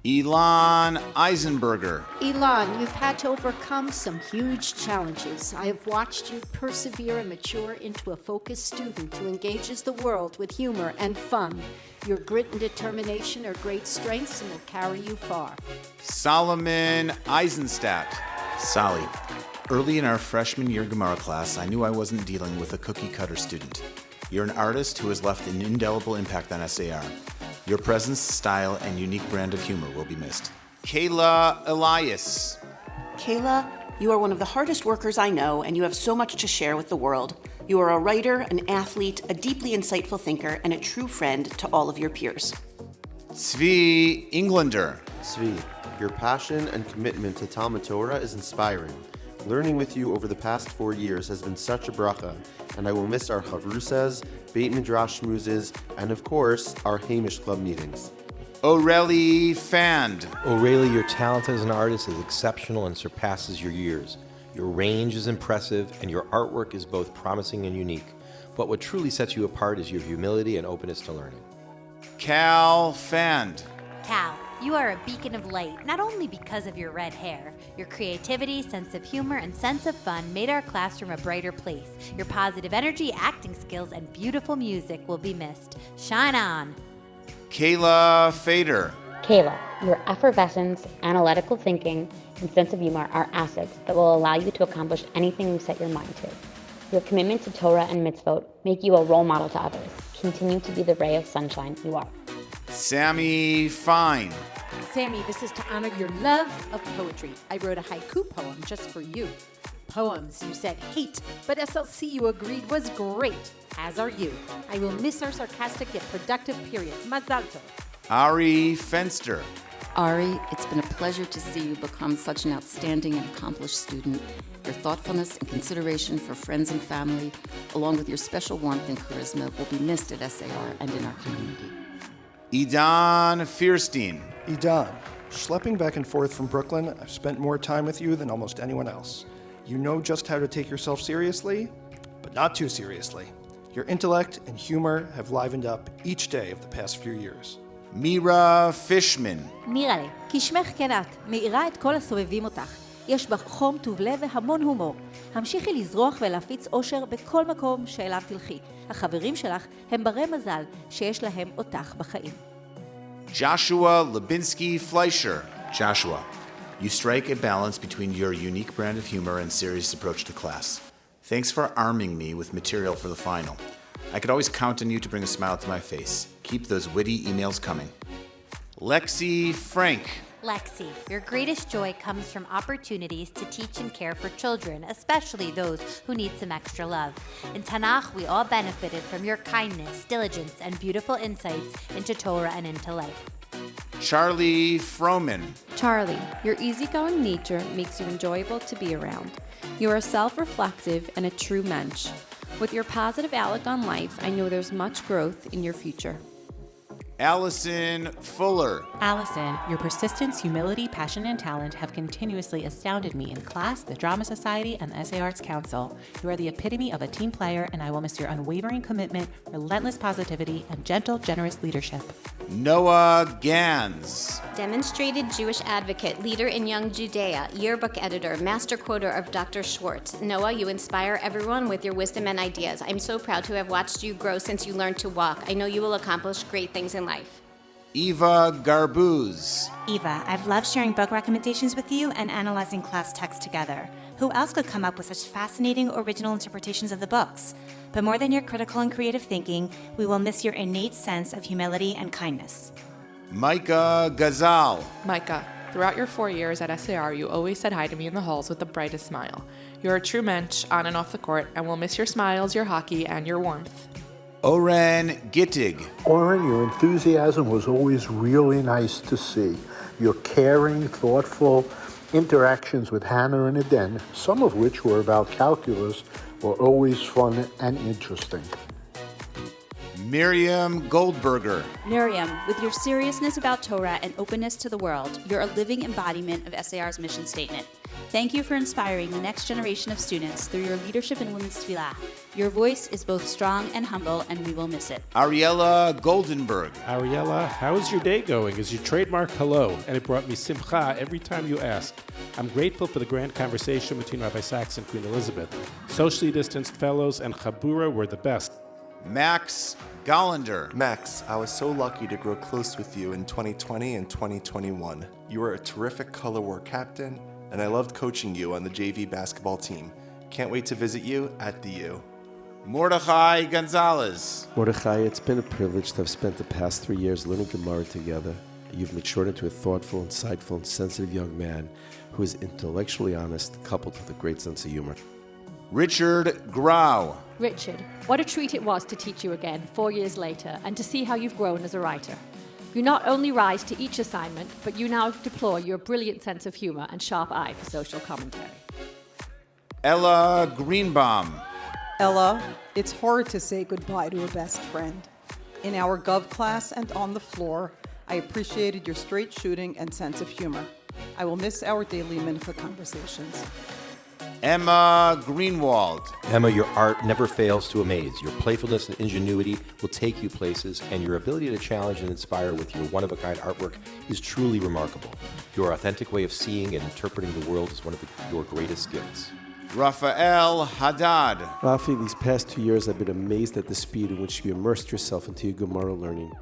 Elon Eisenberger. Elon, you've had to overcome some huge challenges. I have watched you persevere and mature into a focused student who engages the world with humor and fun. Your grit and determination are great strengths and will carry you far. Solomon Eisenstadt. Sally, early in our freshman year Gemara class, I knew I wasn't dealing with a cookie-cutter student. You're an artist who has left an indelible impact on SAR. Your presence, style, and unique brand of humor will be missed. Kayla Elias. Kayla, you are one of the hardest workers I know, and you have so much to share with the world. You are a writer, an athlete, a deeply insightful thinker, and a true friend to all of your peers. Tzvi Englander. Tzvi, your passion and commitment to Talmud Torah is inspiring. Learning with you over the past 4 years has been such a bracha, and I will miss our chavrusas, Beit Midrash schmoozes, and of course, our Hamish Club meetings. O'Reilly Fand. O'Reilly, your talent as an artist is exceptional and surpasses your years. Your range is impressive, and your artwork is both promising and unique. But what truly sets you apart is your humility and openness to learning. Cal Fand. Cal, you are a beacon of light, not only because of your red hair. Your creativity, sense of humor, and sense of fun made our classroom a brighter place. Your positive energy, acting skills, and beautiful music will be missed. Shine on! Kayla Fader. Kayla, your effervescence, analytical thinking, and sense of humor are assets that will allow you to accomplish anything you set your mind to. Your commitment to Torah and mitzvot make you a role model to others. Continue to be the ray of sunshine you are. Sammy Fine. Sammy, this is to honor your love of poetry. I wrote a haiku poem just for you. Poems you said hate, but SLC you agreed was great, as are you. I will miss our sarcastic yet productive periods. Mazal tov. Ari Fenster. Ari, it's been a pleasure to see you become such an outstanding and accomplished student. Your thoughtfulness and consideration for friends and family, along with your special warmth and charisma, will be missed at SAR and in our community. Idan Fierstein. Idan, schlepping back and forth from Brooklyn, I've spent more time with you than almost anyone else. You know just how to take yourself seriously, but not too seriously. Your intellect and humor have livened up each day of the past few years. Mira Fishman. מירלה, כי שמך כן את, מאירה את כל הסובבים אותך. יש בך חום, טוב לב והמון הומור. המשיכי לזרוח ולהפיץ אושר בכל מקום שאליו תלכי. החברים שלך הם ברי מזל שיש להם אותך בחיים. Joshua Lubinsky Fleischer. Joshua, you strike a balance between your unique brand of humor and serious approach to class. Thanks for arming me with material for the final. I could always count on you to bring a smile to my face. Keep those witty emails coming. Lexi Frank. Lexi, your greatest joy comes from opportunities to teach and care for children, especially those who need some extra love. In Tanakh, we all benefited from your kindness, diligence, and beautiful insights into Torah and into life. Charlie Froman. Charlie, your easygoing nature makes you enjoyable to be around. You are self-reflective and a true mensch. With your positive outlook on life, I know there's much growth in your future. Allison Fuller. Allison, your persistence, humility, passion, and talent have continuously astounded me in class, the Drama Society, and the SA Arts Council. You are the epitome of a team player, and I will miss your unwavering commitment, relentless positivity, and gentle, generous leadership. Noah Gans. Demonstrated Jewish advocate, leader in Young Judea, yearbook editor, master quoter of Dr. Schwartz. Noah, you inspire everyone with your wisdom and ideas. I'm so proud to have watched you grow since you learned to walk. I know you will accomplish great things in life. Eva Garbuz. Eva, I've loved sharing book recommendations with you and analyzing class text together. Who else could come up with such fascinating, original interpretations of the books? But more than your critical and creative thinking, we will miss your innate sense of humility and kindness. Micah Gazal. Micah, throughout your 4 years at SAR, you always said hi to me in the halls with the brightest smile. You're a true mensch on and off the court, and we'll miss your smiles, your hockey, and your warmth. Oren Gittig. Oren, your enthusiasm was always really nice to see. Your caring, thoughtful interactions with Hannah and Eden, some of which were about calculus, were always fun and interesting. Miriam Goldberger. Miriam, with your seriousness about Torah and openness to the world, you're a living embodiment of SAR's mission statement. Thank you for inspiring the next generation of students through your leadership in Women's Tefillah. Your voice is both strong and humble, and we will miss it. Ariella Goldenberg. Ariella, how is your day going? Is your trademark hello, and it brought me simcha every time you ask. I'm grateful for the grand conversation between Rabbi Sachs and Queen Elizabeth. Socially distanced fellows and Chabura were the best. Max Gollander. Max, I was so lucky to grow close with you in 2020 and 2021. You were a terrific color war captain, and I loved coaching you on the JV basketball team. Can't wait to visit you at the U. Mordechai Gonzalez. Mordechai, it's been a privilege to have spent the past 3 years learning Gemara together. You've matured into a thoughtful, insightful, and sensitive young man who is intellectually honest, coupled with a great sense of humor. Richard Grau. Richard, what a treat it was to teach you again 4 years later and to see how you've grown as a writer. You not only rise to each assignment, but you now deploy your brilliant sense of humor and sharp eye for social commentary. Ella Greenbaum. Ella, it's hard to say goodbye to a best friend. In our Gov class and on the floor, I appreciated your straight shooting and sense of humor. I will miss our daily mincha conversations. Emma Greenwald. Emma, your art never fails to amaze. Your playfulness and ingenuity will take you places, and your ability to challenge and inspire with your one-of-a-kind artwork is truly remarkable. Your authentic way of seeing and interpreting the world is one of your greatest gifts. Rafael Haddad. Rafi, these past 2 years I've been amazed at the speed in which you immersed yourself into your Gemara learning.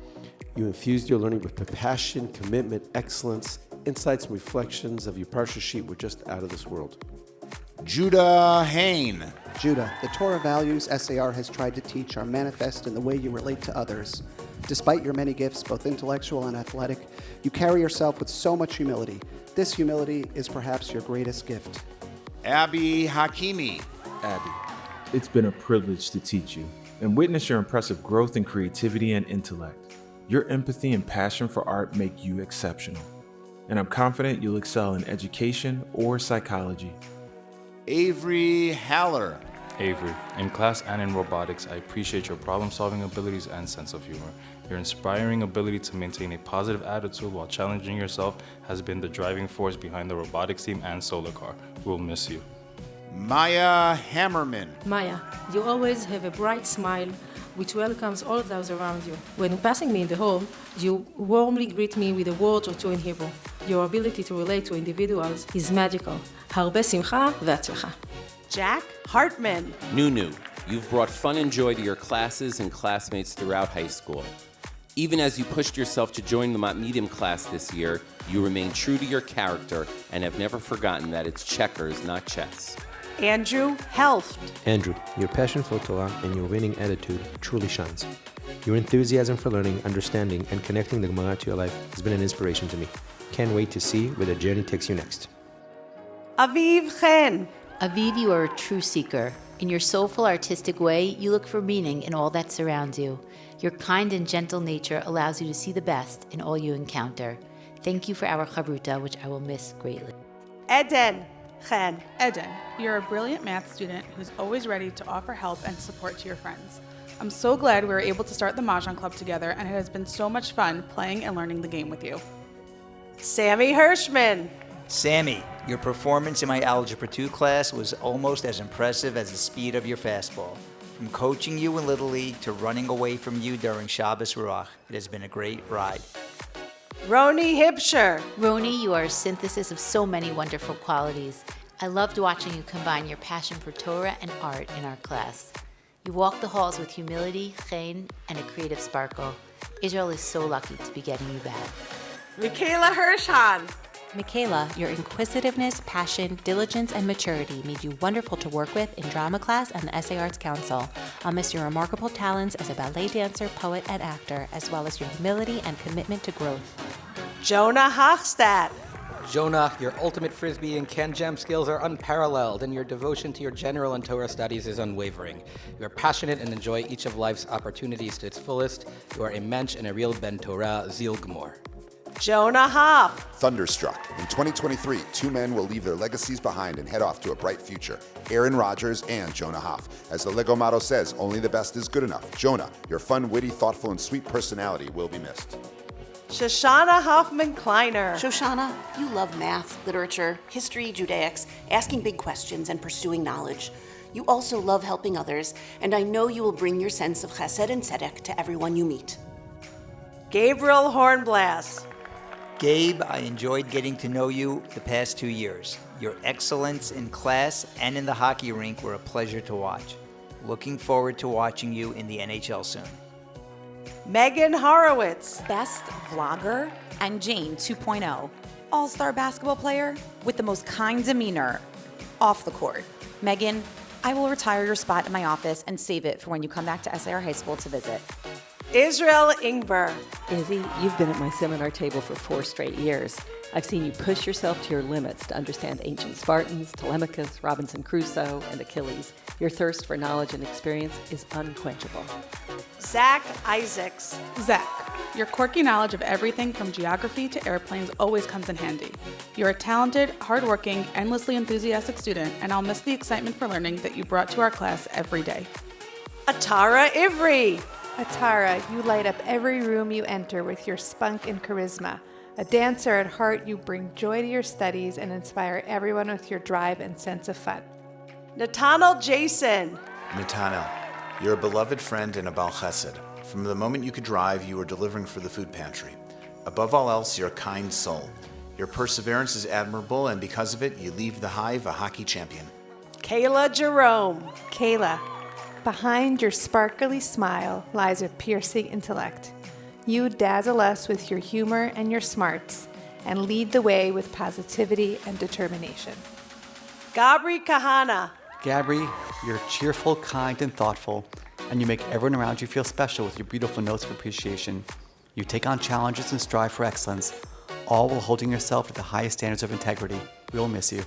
You infused your learning with passion, commitment, excellence. Insights and reflections of your Parsha sheet were just out of this world. Judah Hain. Judah, the Torah values SAR has tried to teach are manifest in the way you relate to others. Despite your many gifts, both intellectual and athletic, you carry yourself with so much humility. This humility is perhaps your greatest gift. Abby Hakimi. Abby, it's been a privilege to teach you and witness your impressive growth in creativity and intellect. Your empathy and passion for art make you exceptional, and I'm confident you'll excel in education or psychology. Avery Haller. Avery, in class and in robotics, I appreciate your problem-solving abilities and sense of humor. Your inspiring ability to maintain a positive attitude while challenging yourself has been the driving force behind the robotics team and solar car. We'll miss you. Maya Hammerman. Maya, you always have a bright smile which welcomes all those around you. When passing me in the hall, you warmly greet me with a word or two in Hebrew. Your ability to relate to individuals is magical. Harbe simcha v'atzlacha. Jack Hartman. Nunu, you've brought fun and joy to your classes and classmates throughout high school. Even as you pushed yourself to join the Matmidim class this year, you remain true to your character and have never forgotten that it's checkers, not chess. Andrew Helft. Andrew, your passion for Torah and your winning attitude truly shines. Your enthusiasm for learning, understanding, and connecting the Gemara to your life has been an inspiration to me. Can't wait to see where the journey takes you next. Aviv Chen. Aviv, you are a true seeker. In your soulful, artistic way, you look for meaning in all that surrounds you. Your kind and gentle nature allows you to see the best in all you encounter. Thank you for our chavruta, which I will miss greatly. Eden Chen. Eden, you're a brilliant math student who's always ready to offer help and support to your friends. I'm so glad we were able to start the Mahjong Club together, and it has been so much fun playing and learning the game with you. Sammy Hirschman. Sammy, your performance in my Algebra 2 class was almost as impressive as the speed of your fastball. From coaching you in Little League to running away from you during Shabbos Ruach, it has been a great ride. Roni Hipsher. Roni, you are a synthesis of so many wonderful qualities. I loved watching you combine your passion for Torah and art in our class. You walk the halls with humility, chen, and a creative sparkle. Israel is so lucky to be getting you back. Michaela Hirschhan. Michaela, your inquisitiveness, passion, diligence, and maturity made you wonderful to work with in drama class and the SA Arts Council. I'll miss your remarkable talents as a ballet dancer, poet, and actor, as well as your humility and commitment to growth. Jonah Hochstadt. Jonah, your ultimate frisbee and Ken Jam skills are unparalleled, and your devotion to your general and Torah studies is unwavering. You are passionate and enjoy each of life's opportunities to its fullest. You are a mensch and a real Ben Torah, Zil Gmor. Jonah Hoff. Thunderstruck. In 2023, two men will leave their legacies behind and head off to a bright future. Aaron Rodgers and Jonah Hoff. As the Lego motto says, only the best is good enough. Jonah, your fun, witty, thoughtful, and sweet personality will be missed. Shoshana Hoffman Kleiner. Shoshana, you love math, literature, history, Judaics, asking big questions, and pursuing knowledge. You also love helping others, and I know you will bring your sense of chesed and tzedek to everyone you meet. Gabriel Hornblass. Gabe, I enjoyed getting to know you the past 2 years. Your excellence in class and in the hockey rink were a pleasure to watch. Looking forward to watching you in the NHL soon. Megan Horowitz. Best vlogger and Jane 2.0. All-star basketball player with the most kind demeanor off the court. Megan, I will retire your spot in my office and save it for when you come back to SAR High School to visit. Israel Ingber. Izzy, you've been at my seminar table for 4 straight years. I've seen you push yourself to your limits to understand ancient Spartans, Telemachus, Robinson Crusoe, and Achilles. Your thirst for knowledge and experience is unquenchable. Zach Isaacs. Zach, your quirky knowledge of everything from geography to airplanes always comes in handy. You're a talented, hardworking, endlessly enthusiastic student, and I'll miss the excitement for learning that you brought to our class every day. Atara Ivry. Atara, you light up every room you enter with your spunk and charisma. A dancer at heart, you bring joy to your studies and inspire everyone with your drive and sense of fun. Nathaniel Jason. Nathaniel, you're a beloved friend and a Baal Chesed. From the moment you could drive, you were delivering for the food pantry. Above all else, you're a kind soul. Your perseverance is admirable, and because of it, you leave the hive a hockey champion. Kayla Jerome. Kayla, behind your sparkly smile lies a piercing intellect. You dazzle us with your humor and your smarts, and lead the way with positivity and determination. Gabri Kahana. Gabri, you're cheerful, kind, and thoughtful, and you make everyone around you feel special with your beautiful notes of appreciation. You take on challenges and strive for excellence, all while holding yourself to the highest standards of integrity. We will miss you.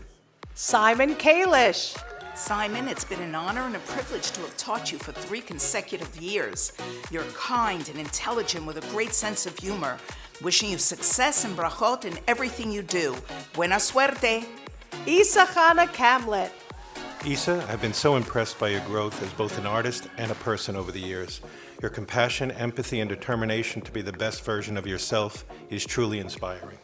Simon Kalish. Simon, it's been an honor and a privilege to have taught you for 3 consecutive years. You're kind and intelligent with a great sense of humor. Wishing you success and brachot in everything you do. Buena suerte. Isa Chana Kamlet. Isa, I've been so impressed by your growth as both an artist and a person over the years. Your compassion, empathy, and determination to be the best version of yourself is truly inspiring.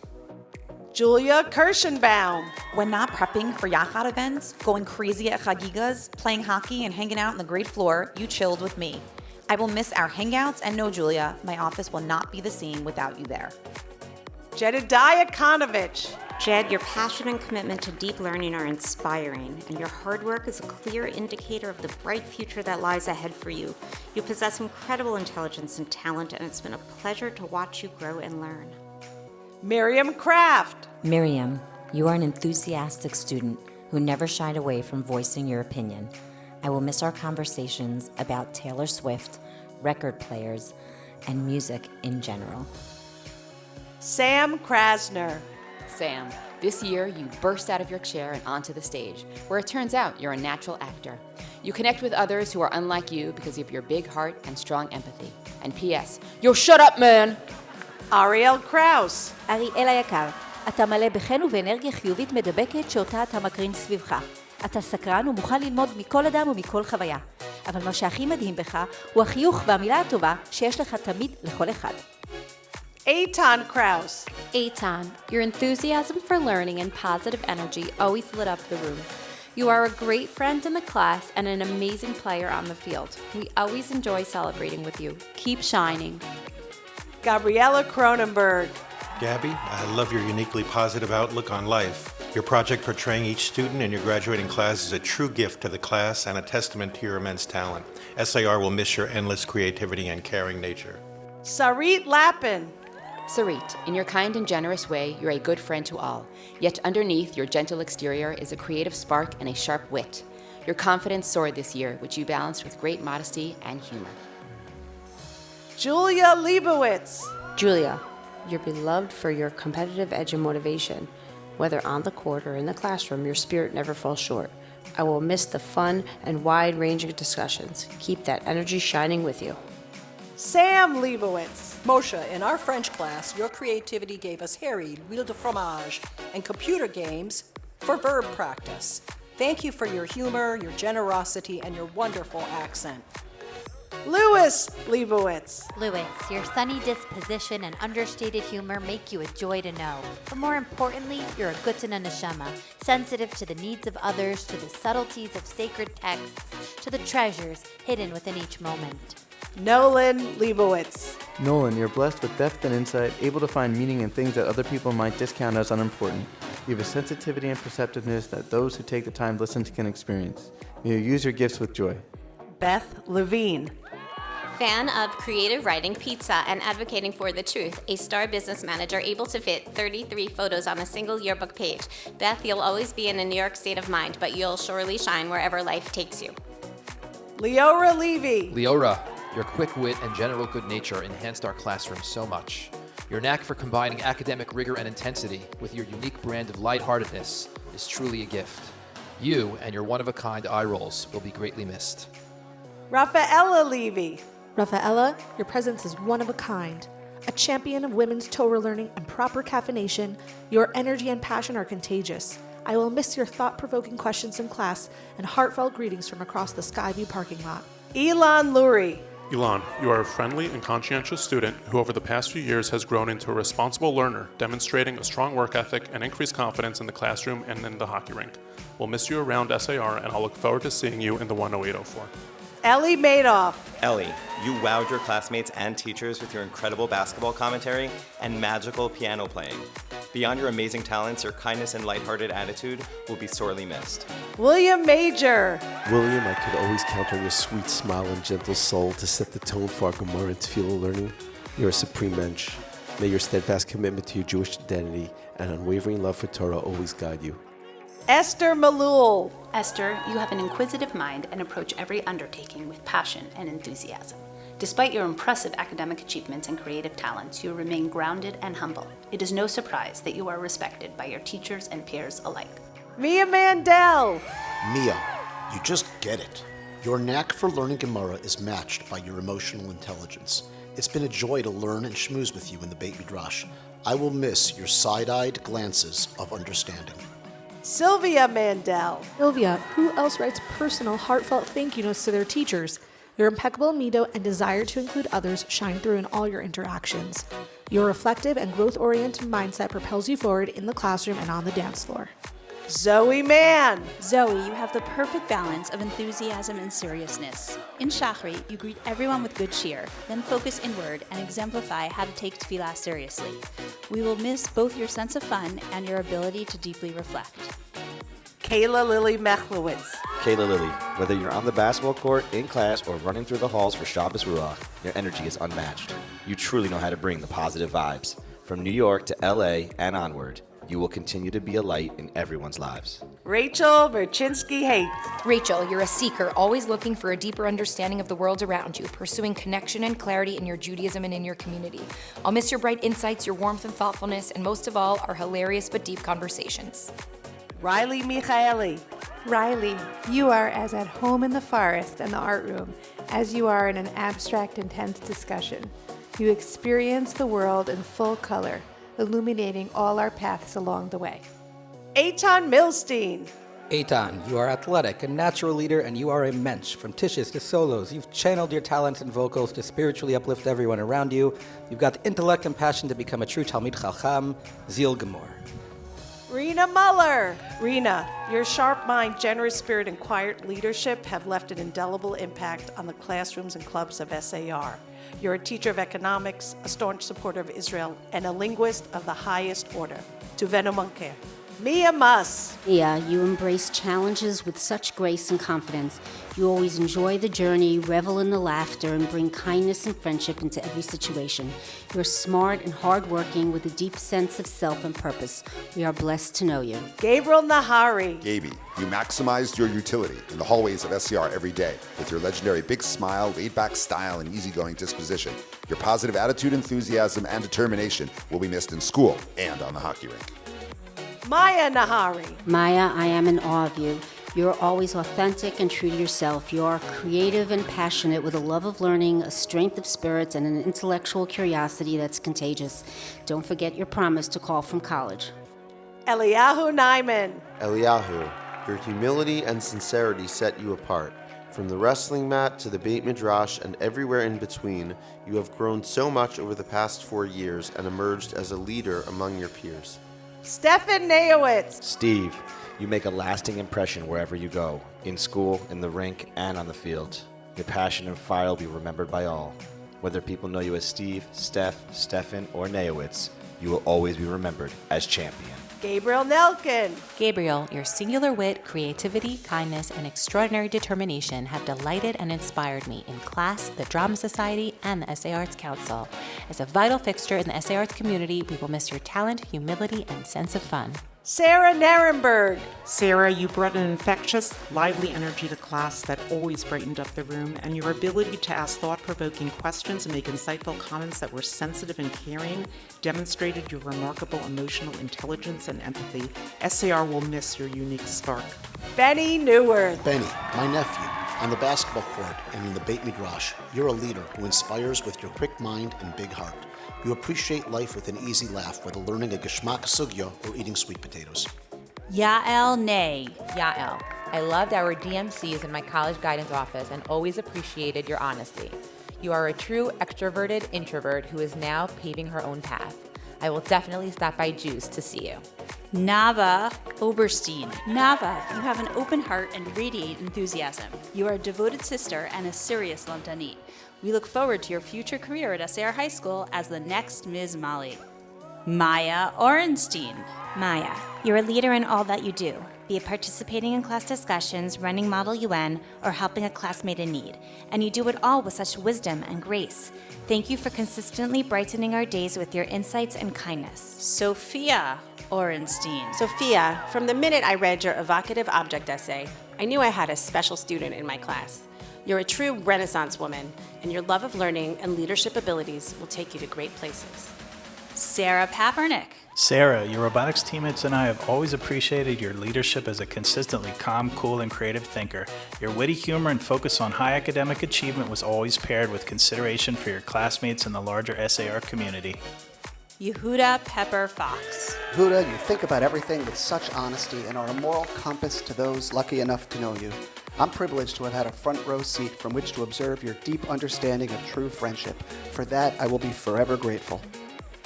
Julia Kirschenbaum. When not prepping for Yachad events, going crazy at Chagigas, playing hockey, and hanging out on the great floor, you chilled with me. I will miss our hangouts, and no, Julia, my office will not be the same without you there. Jedediah Konovich. Jed, your passion and commitment to deep learning are inspiring, and your hard work is a clear indicator of the bright future that lies ahead for you. You possess incredible intelligence and talent, and it's been a pleasure to watch you grow and learn. Miriam Kraft. Miriam, you are an enthusiastic student who never shied away from voicing your opinion. I will miss our conversations about Taylor Swift, record players, and music in general. Sam Krasner. Sam, this year you burst out of your chair and onto the stage, where it turns out you're a natural actor. You connect with others who are unlike you because of your big heart and strong empathy. And P.S. Yo, shut up, man! אריאל קראוס. אריאל היקר, אתה מלא בחן ובאנרגיה חיובית מדבקת שאותה אתה מקרין סביבך. אתה סקרן ומוכן ללמוד מכל אדם ומכל חוויה. אבל מה שהכי מדהים בך הוא החיוך והמילה הטובה שיש לך תמיד לכל אחד. Eitan Kraus. Eitan, your enthusiasm for learning and positive energy always lit up the room. You are a great friend in the class and an amazing player on the field. We always enjoy celebrating with you. Keep shining. Gabriella Cronenberg. Gabby, I love your uniquely positive outlook on life. Your project portraying each student in your graduating class is a true gift to the class and a testament to your immense talent. SAR will miss your endless creativity and caring nature. Sarit Lappin. Sarit, in your kind and generous way, you're a good friend to all. Yet underneath your gentle exterior is a creative spark and a sharp wit. Your confidence soared this year, which you balanced with great modesty and humor. Julia Leibowitz. Julia, you're beloved for your competitive edge and motivation. Whether on the court or in the classroom, your spirit never falls short. I will miss the fun and wide-ranging discussions. Keep that energy shining with you. Sam Leibowitz. Moshe, in our French class, your creativity gave us Harry, L'Huile de Fromage, and computer games for verb practice. Thank you for your humor, your generosity, and your wonderful accent. Louis Leibowitz. Louis, your sunny disposition and understated humor make you a joy to know. But more importantly, you're a gutana neshama, sensitive to the needs of others, to the subtleties of sacred texts, to the treasures hidden within each moment. Nolan Leibowitz. Nolan, you're blessed with depth and insight, able to find meaning in things that other people might discount as unimportant. You have a sensitivity and perceptiveness that those who take the time to listen can experience. May you use your gifts with joy. Beth Levine. Fan of creative writing, pizza, and advocating for the truth. A star business manager able to fit 33 photos on a single yearbook page. Beth, you'll always be in a New York state of mind, but you'll surely shine wherever life takes you. Leora Levy. Leora, your quick wit and general good nature enhanced our classroom so much. Your knack for combining academic rigor and intensity with your unique brand of lightheartedness is truly a gift. You and your one-of-a-kind eye rolls will be greatly missed. Rafaela Levy. Rafaela, your presence is one of a kind. A champion of women's Torah learning and proper caffeination, your energy and passion are contagious. I will miss your thought-provoking questions in class and heartfelt greetings from across the Skyview parking lot. Elon Lurie. Elon, you are a friendly and conscientious student who over the past few years has grown into a responsible learner, demonstrating a strong work ethic and increased confidence in the classroom and in the hockey rink. We'll miss you around SAR, and I'll look forward to seeing you in the 10804. Ellie Madoff. Ellie, you wowed your classmates and teachers with your incredible basketball commentary and magical piano playing. Beyond your amazing talents, your kindness and lighthearted attitude will be sorely missed. William Major. William, I could always count on your sweet smile and gentle soul to set the tone for our Gemara and Tefillah learning. You're a supreme mensch. May your steadfast commitment to your Jewish identity and unwavering love for Torah always guide you. Esther Malul. Esther, you have an inquisitive mind and approach every undertaking with passion and enthusiasm. Despite your impressive academic achievements and creative talents, you remain grounded and humble. It is no surprise that you are respected by your teachers and peers alike. Mia Mandel. Mia, you just get it. Your knack for learning Gemara is matched by your emotional intelligence. It's been a joy to learn and schmooze with you in the Beit Midrash. I will miss your side-eyed glances of understanding. Sylvia Mandel. Sylvia, who else writes personal, heartfelt thank you notes to their teachers? Your impeccable mido and desire to include others shine through in all your interactions. Your reflective and growth-oriented mindset propels you forward in the classroom and on the dance floor. Zoe Mann. Zoe, you have the perfect balance of enthusiasm and seriousness. In Shachri, you greet everyone with good cheer, then focus inward and exemplify how to take tefillah seriously. We will miss both your sense of fun and your ability to deeply reflect. Kayla Lily Mechlowitz. Kayla Lily, whether you're on the basketball court, in class, or running through the halls for Shabbos Ruach, your energy is unmatched. You truly know how to bring the positive vibes. From New York to LA and onward, you will continue to be a light in everyone's lives. Rachel Berchinsky-Haight. Rachel, you're a seeker, always looking for a deeper understanding of the world around you, pursuing connection and clarity in your Judaism and in your community. I'll miss your bright insights, your warmth and thoughtfulness, and most of all, our hilarious but deep conversations. Riley Michaeli. Riley, you are as at home in the forest and the art room as you are in an abstract, intense discussion. You experience the world in full color, illuminating all our paths along the way. Eitan Milstein. Eitan, you are athletic, a natural leader, and you are a mensch. From tishes to solos, you've channeled your talents and vocals to spiritually uplift everyone around you. You've got the intellect and passion to become a true Talmid Chacham, Zil Gemor. Rena Muller. Rena, your sharp mind, generous spirit, and quiet leadership have left an indelible impact on the classrooms and clubs of SAR. You're a teacher of economics, a staunch supporter of Israel, and a linguist of the highest order. Tuvenu Monker. Mia Muss. Mia, you embrace challenges with such grace and confidence. You always enjoy the journey, revel in the laughter, and bring kindness and friendship into every situation. You're smart and hardworking with a deep sense of self and purpose. We are blessed to know you. Gabriel Nahari. Gaby, you maximized your utility in the hallways of SCR every day with your legendary big smile, laid-back style, and easygoing disposition. Your positive attitude, enthusiasm, and determination will be missed in school and on the hockey rink. Maya Nahari. Maya, I am in awe of you. You're always authentic and true to yourself. You are creative and passionate with a love of learning, a strength of spirits, and an intellectual curiosity that's contagious. Don't forget your promise to call from college. Eliyahu Nyman. Eliyahu, your humility and sincerity set you apart. From the wrestling mat to the Beit Midrash and everywhere in between, you have grown so much over the past 4 years and emerged as a leader among your peers. Stefan Neowitz. Steve, you make a lasting impression wherever you go, in school, in the rink, and on the field. Your passion and fire will be remembered by all. Whether people know you as Steve, Steph, Stefan, or Neowitz, you will always be remembered as champion. Gabriel Nelkin. Gabriel, your singular wit, creativity, kindness, and extraordinary determination have delighted and inspired me in class, the Drama Society, and the SA Arts Council. As a vital fixture in the SA Arts community, we will miss your talent, humility, and sense of fun. Sarah Narenberg. Sarah, you brought an infectious, lively energy to class that always brightened up the room, and your ability to ask thought-provoking questions and make insightful comments that were sensitive and caring demonstrated your remarkable emotional intelligence and empathy. SAR will miss your unique spark. Benny Neuwirth. Benny, my nephew, on the basketball court and in the Beit Midrash, you're a leader who inspires with your quick mind and big heart. You appreciate life with an easy laugh, whether learning a geschmack sugya or eating sweet potatoes. Yael Ney. Yael, I loved our DMCs in my college guidance office and always appreciated your honesty. You are a true extroverted introvert who is now paving her own path. I will definitely stop by Juice to see you. Nava Oberstein. Nava, you have an open heart and radiate enthusiasm. You are a devoted sister and a serious lamdanit. We look forward to your future career at SAR High School as the next Ms. Molly. Maya Orenstein. Maya, you're a leader in all that you do, be it participating in class discussions, running Model UN, or helping a classmate in need. And you do it all with such wisdom and grace. Thank you for consistently brightening our days with your insights and kindness. Sophia Orenstein. Sophia, from the minute I read your evocative object essay, I knew I had a special student in my class. You're a true Renaissance woman, and your love of learning and leadership abilities will take you to great places. Sarah Papernick. Sarah, your robotics teammates and I have always appreciated your leadership as a consistently calm, cool, and creative thinker. Your witty humor and focus on high academic achievement was always paired with consideration for your classmates and the larger SAR community. Yehuda Pepper Fox. Yehuda, you think about everything with such honesty and are a moral compass to those lucky enough to know you. I'm privileged to have had a front row seat from which to observe your deep understanding of true friendship. For that, I will be forever grateful.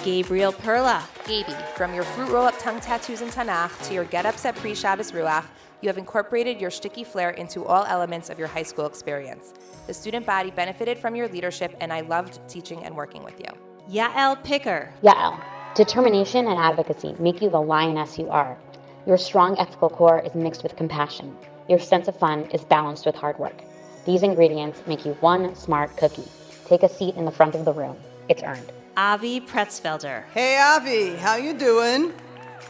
Gabriel Perla. Gaby, from your fruit roll-up tongue tattoos in Tanakh to your get-ups at pre-Shabbos Ruach, you have incorporated your shticky flair into all elements of your high school experience. The student body benefited from your leadership, and I loved teaching and working with you. Yael Picker. Yael, determination and advocacy make you the lioness you are. Your strong ethical core is mixed with compassion. Your sense of fun is balanced with hard work. These ingredients make you one smart cookie. Take a seat in the front of the room. It's earned. Avi Pretzfelder. Hey Avi, how you doing?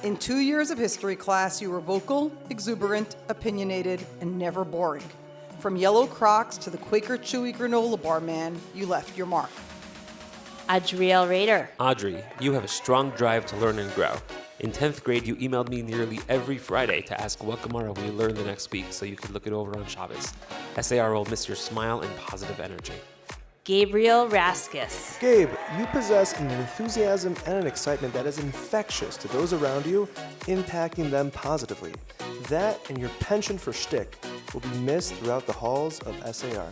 In 2 years of history class, you were vocal, exuberant, opinionated, and never boring. From yellow Crocs to the Quaker Chewy granola bar man, you left your mark. Adriel Rader. Audrey, you have a strong drive to learn and grow. In 10th grade, you emailed me nearly every Friday to ask what Gemara we learned the next week so you could look it over on Shabbos. SAR will miss your smile and positive energy. Gabriel Raskus. Gabe, you possess an enthusiasm and an excitement that is infectious to those around you, impacting them positively. That and your penchant for shtick will be missed throughout the halls of SAR.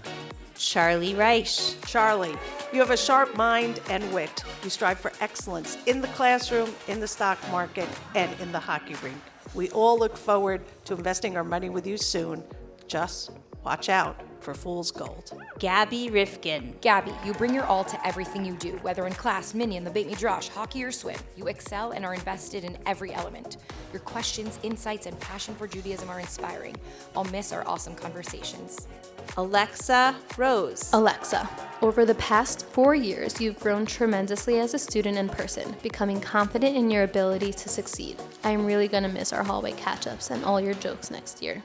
Charlie Reich. Charlie, you have a sharp mind and wit. You strive for excellence in the classroom, in the stock market, and in the hockey rink. We all look forward to investing our money with you soon. Just watch out for fool's gold. Gabby Rifkin. Gabby, you bring your all to everything you do, whether in class, minion, the Beit Midrash, hockey, or swim. You excel and are invested in every element. Your questions, insights, and passion for Judaism are inspiring. I'll miss our awesome conversations. Alexa Rose. Alexa, over the past 4 years, you've grown tremendously as a student and person, becoming confident in your ability to succeed. I'm really going to miss our hallway catch-ups and all your jokes next year.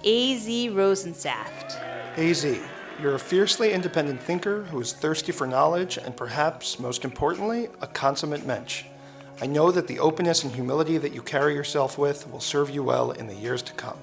AZ Rosensaft. AZ, you're a fiercely independent thinker who is thirsty for knowledge and perhaps, most importantly, a consummate mensch. I know that the openness and humility that you carry yourself with will serve you well in the years to come.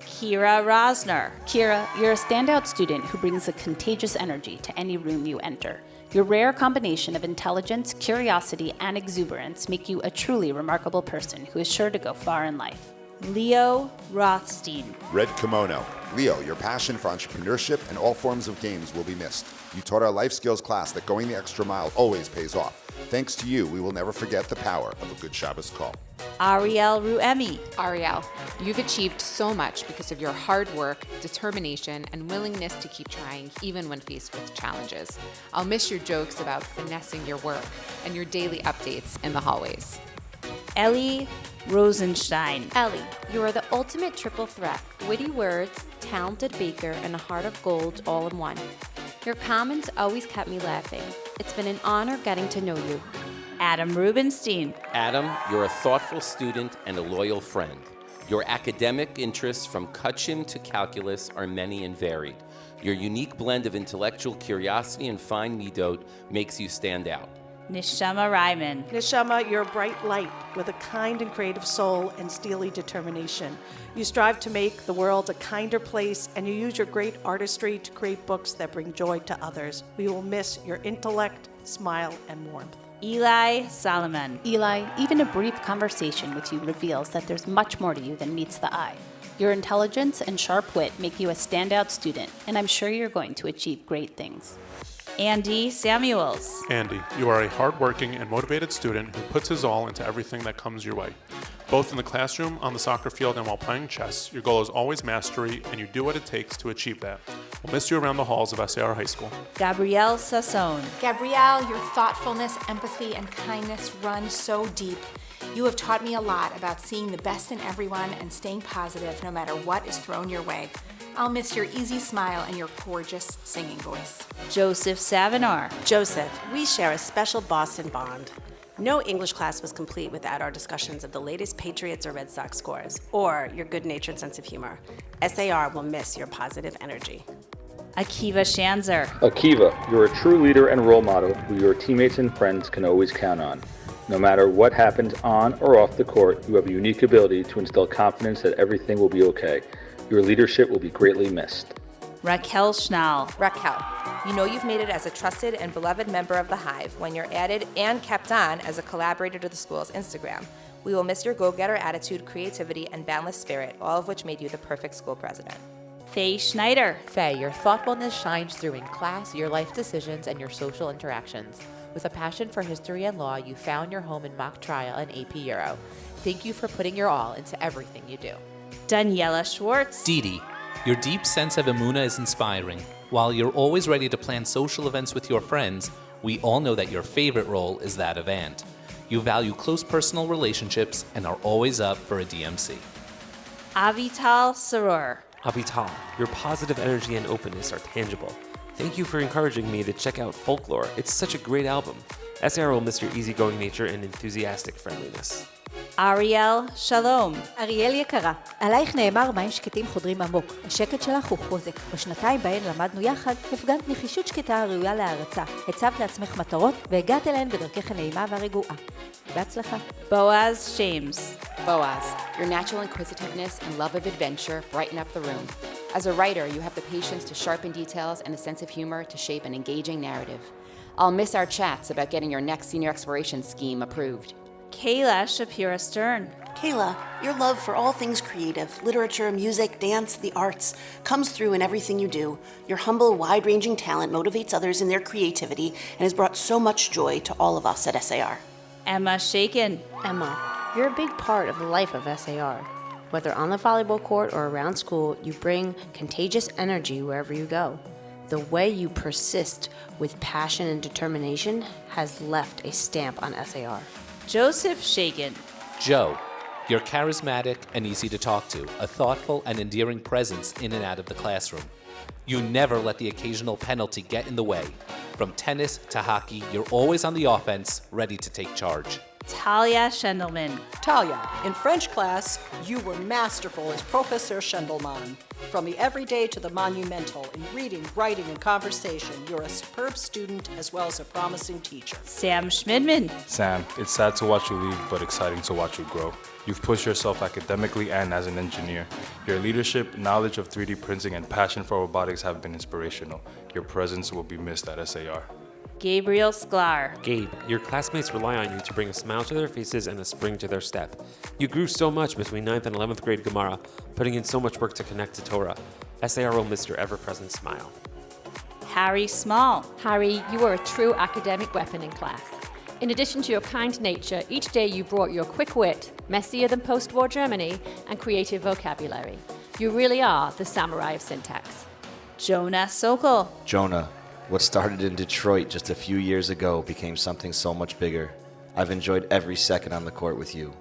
Kira Rosner. Kira, you're a standout student who brings a contagious energy to any room you enter. Your rare combination of intelligence, curiosity, and exuberance make you a truly remarkable person who is sure to go far in life. Leo Rothstein. Red Kimono. Leo, your passion for entrepreneurship and all forms of games will be missed. You taught our life skills class that going the extra mile always pays off. Thanks to you, we will never forget the power of a good Shabbos call. Ariel Ruemi. Ariel, you've achieved so much because of your hard work, determination, and willingness to keep trying even when faced with challenges. I'll miss your jokes about finessing your work and your daily updates in the hallways. Ellie Rosenstein. Ellie, you are the ultimate triple threat. Witty words, talented baker, and a heart of gold all in one. Your comments always kept me laughing. It's been an honor getting to know you. Adam Rubenstein. Adam, you're a thoughtful student and a loyal friend. Your academic interests from Kutchin to calculus are many and varied. Your unique blend of intellectual curiosity and fine midot makes you stand out. Neshama Ryman. Neshama, you're a bright light with a kind and creative soul and steely determination. You strive to make the world a kinder place, and you use your great artistry to create books that bring joy to others. We will miss your intellect, smile, and warmth. Eli Solomon. Eli, even a brief conversation with you reveals that there's much more to you than meets the eye. Your intelligence and sharp wit make you a standout student, and I'm sure you're going to achieve great things. Andy Samuels. Andy, you are a hardworking and motivated student who puts his all into everything that comes your way. Both in the classroom, on the soccer field, and while playing chess, your goal is always mastery, and you do what it takes to achieve that. We'll miss you around the halls of SAR High School. Gabrielle Sasson. Gabrielle, your thoughtfulness, empathy, and kindness run so deep. You have taught me a lot about seeing the best in everyone and staying positive no matter what is thrown your way. I'll miss your easy smile and your gorgeous singing voice. Joseph Savinar. Joseph, we share a special Boston bond. No English class was complete without our discussions of the latest Patriots or Red Sox scores, or your good-natured sense of humor. SAR will miss your positive energy. Akiva Shanzer. Akiva, you're a true leader and role model who your teammates and friends can always count on. No matter what happens on or off the court, you have a unique ability to instill confidence that everything will be okay. Your leadership will be greatly missed. Raquel Schnall. Raquel, you know you've made it as a trusted and beloved member of the Hive when you're added and kept on as a collaborator to the school's Instagram. We will miss your go-getter attitude, creativity, and boundless spirit, all of which made you the perfect school president. Faye Schneider. Faye, your thoughtfulness shines through in class, your life decisions, and your social interactions. With a passion for history and law, you found your home in mock trial and AP Euro. Thank you for putting your all into everything you do. Daniela Schwartz. Didi, your deep sense of Emunah is inspiring. While you're always ready to plan social events with your friends, we all know that your favorite role is that of aunt. You value close personal relationships and are always up for a DMC. Avital Saror. Avital, your positive energy and openness are tangible. Thank you for encouraging me to check out Folklore. It's such a great album. SAR will miss your easygoing nature and enthusiastic friendliness. אריאל שלום. אריאל יקרה, עלייך נאמר מים שקטים חודרים עמוק. השקט שלך הוא חוזק. בשנתיים בהן למדנו יחד, הפגנת נחישות שקטה הראויה להערצה. הצבת לעצמך מטרות והגעת אליהן בדרכך הנעימה והרגועה. בהצלחה. Boaz James. Boaz, your natural inquisitiveness and love of adventure brighten up the room. As a writer, you have the patience to sharpen details and a sense of humor to shape an engaging narrative. I'll miss our chats about getting your next senior exploration scheme approved. Kayla Shapira Stern. Kayla, your love for all things creative, literature, music, dance, the arts, comes through in everything you do. Your humble, wide-ranging talent motivates others in their creativity and has brought so much joy to all of us at SAR. Emma Shaken. Emma, you're a big part of the life of SAR. Whether on the volleyball court or around school, you bring contagious energy wherever you go. The way you persist with passion and determination has left a stamp on SAR. Joseph Shaken. Joe, you're charismatic and easy to talk to, a thoughtful and endearing presence in and out of the classroom. You never let the occasional penalty get in the way. From tennis to hockey, you're always on the offense, ready to take charge. Talia Schendelman. Talia, in French class, you were masterful as Professor Schendelman. From the everyday to the monumental, in reading, writing, and conversation, you're a superb student as well as a promising teacher. Sam Schmidman. Sam, it's sad to watch you leave, but exciting to watch you grow. You've pushed yourself academically and as an engineer. Your leadership, knowledge of 3D printing, and passion for robotics have been inspirational. Your presence will be missed at SAR. Gabriel Sklar. Gabe, your classmates rely on you to bring a smile to their faces and a spring to their step. You grew so much between 9th and 11th grade Gemara, putting in so much work to connect to Torah. SAR will miss your ever-present smile. Harry Small. Harry, you are a true academic weapon in class. In addition to your kind nature, each day you brought your quick wit, messier than post-war Germany, and creative vocabulary. You really are the samurai of syntax. Jonah Sokol. Jonah, what started in Detroit just a few years ago became something so much bigger. I've enjoyed every second on the court with you.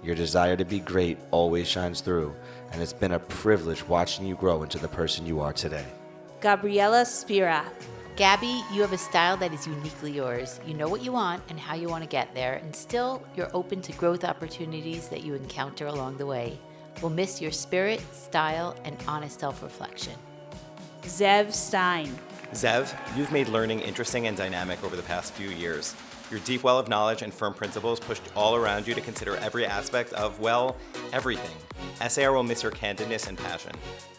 Your desire to be great always shines through, and it's been a privilege watching you grow into the person you are today. Gabriela Spira. Gabby, you have a style that is uniquely yours. You know what you want and how you want to get there, and still you're open to growth opportunities that you encounter along the way. We'll miss your spirit, style, and honest self-reflection. Zev Stein. Zev, you've made learning interesting and dynamic over the past few years. Your deep well of knowledge and firm principles pushed all around you to consider every aspect of, well, everything. SAR will miss your candidness and passion.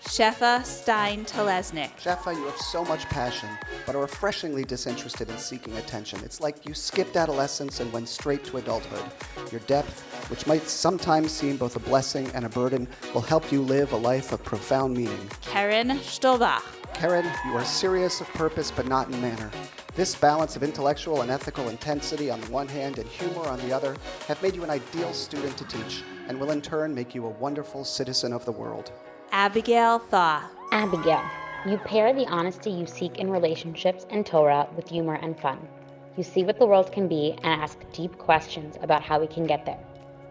Shefa Stein Telesnik. Shefa, you have so much passion, but are refreshingly disinterested in seeking attention. It's like you skipped adolescence and went straight to adulthood. Your depth, which might sometimes seem both a blessing and a burden, will help you live a life of profound meaning. Karen Stolbach. Karen, you are serious of purpose but not in manner. This balance of intellectual and ethical intensity on the one hand and humor on the other have made you an ideal student to teach and will in turn make you a wonderful citizen of the world. Abigail Thaw. Abigail, you pair the honesty you seek in relationships and Torah with humor and fun. You see what the world can be and ask deep questions about how we can get there.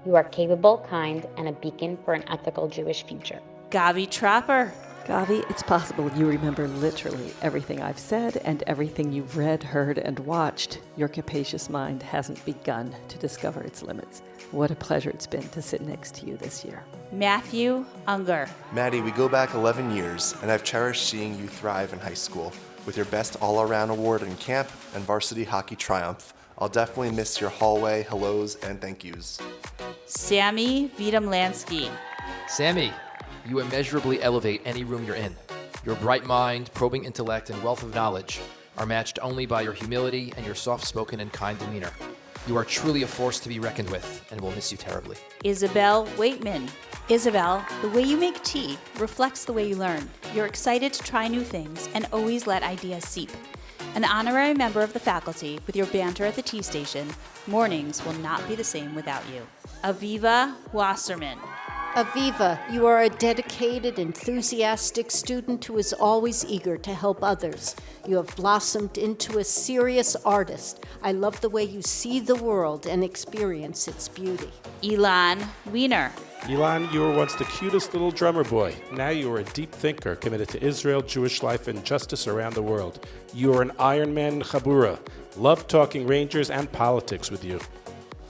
You are capable, kind, and a beacon for an ethical Jewish future. Gavi Trapper. Gavi, it's possible you remember literally everything I've said and everything you've read, heard, and watched. Your capacious mind hasn't begun to discover its limits. What a pleasure it's been to sit next to you this year. Matthew Unger. Maddie, we go back 11 years, and I've cherished seeing you thrive in high school. With your best all-around award in camp and varsity hockey triumph, I'll definitely miss your hallway hellos and thank yous. Sammy Vidamlansky. Sammy, you immeasurably elevate any room you're in. Your bright mind, probing intellect, and wealth of knowledge are matched only by your humility and your soft-spoken and kind demeanor. You are truly a force to be reckoned with, and we'll miss you terribly. Isabel Waitman. Isabel, the way you make tea reflects the way you learn. You're excited to try new things and always let ideas seep. An honorary member of the faculty with your banter at the tea station, mornings will not be the same without you. Aviva Wasserman. Aviva, you are a dedicated, enthusiastic student who is always eager to help others. You have blossomed into a serious artist. I love the way you see the world and experience its beauty. Elon Wiener. Elon, you were once the cutest little drummer boy. Now you are a deep thinker committed to Israel, Jewish life, and justice around the world. You are an Iron Man in Chabura. Love talking Rangers and politics with you.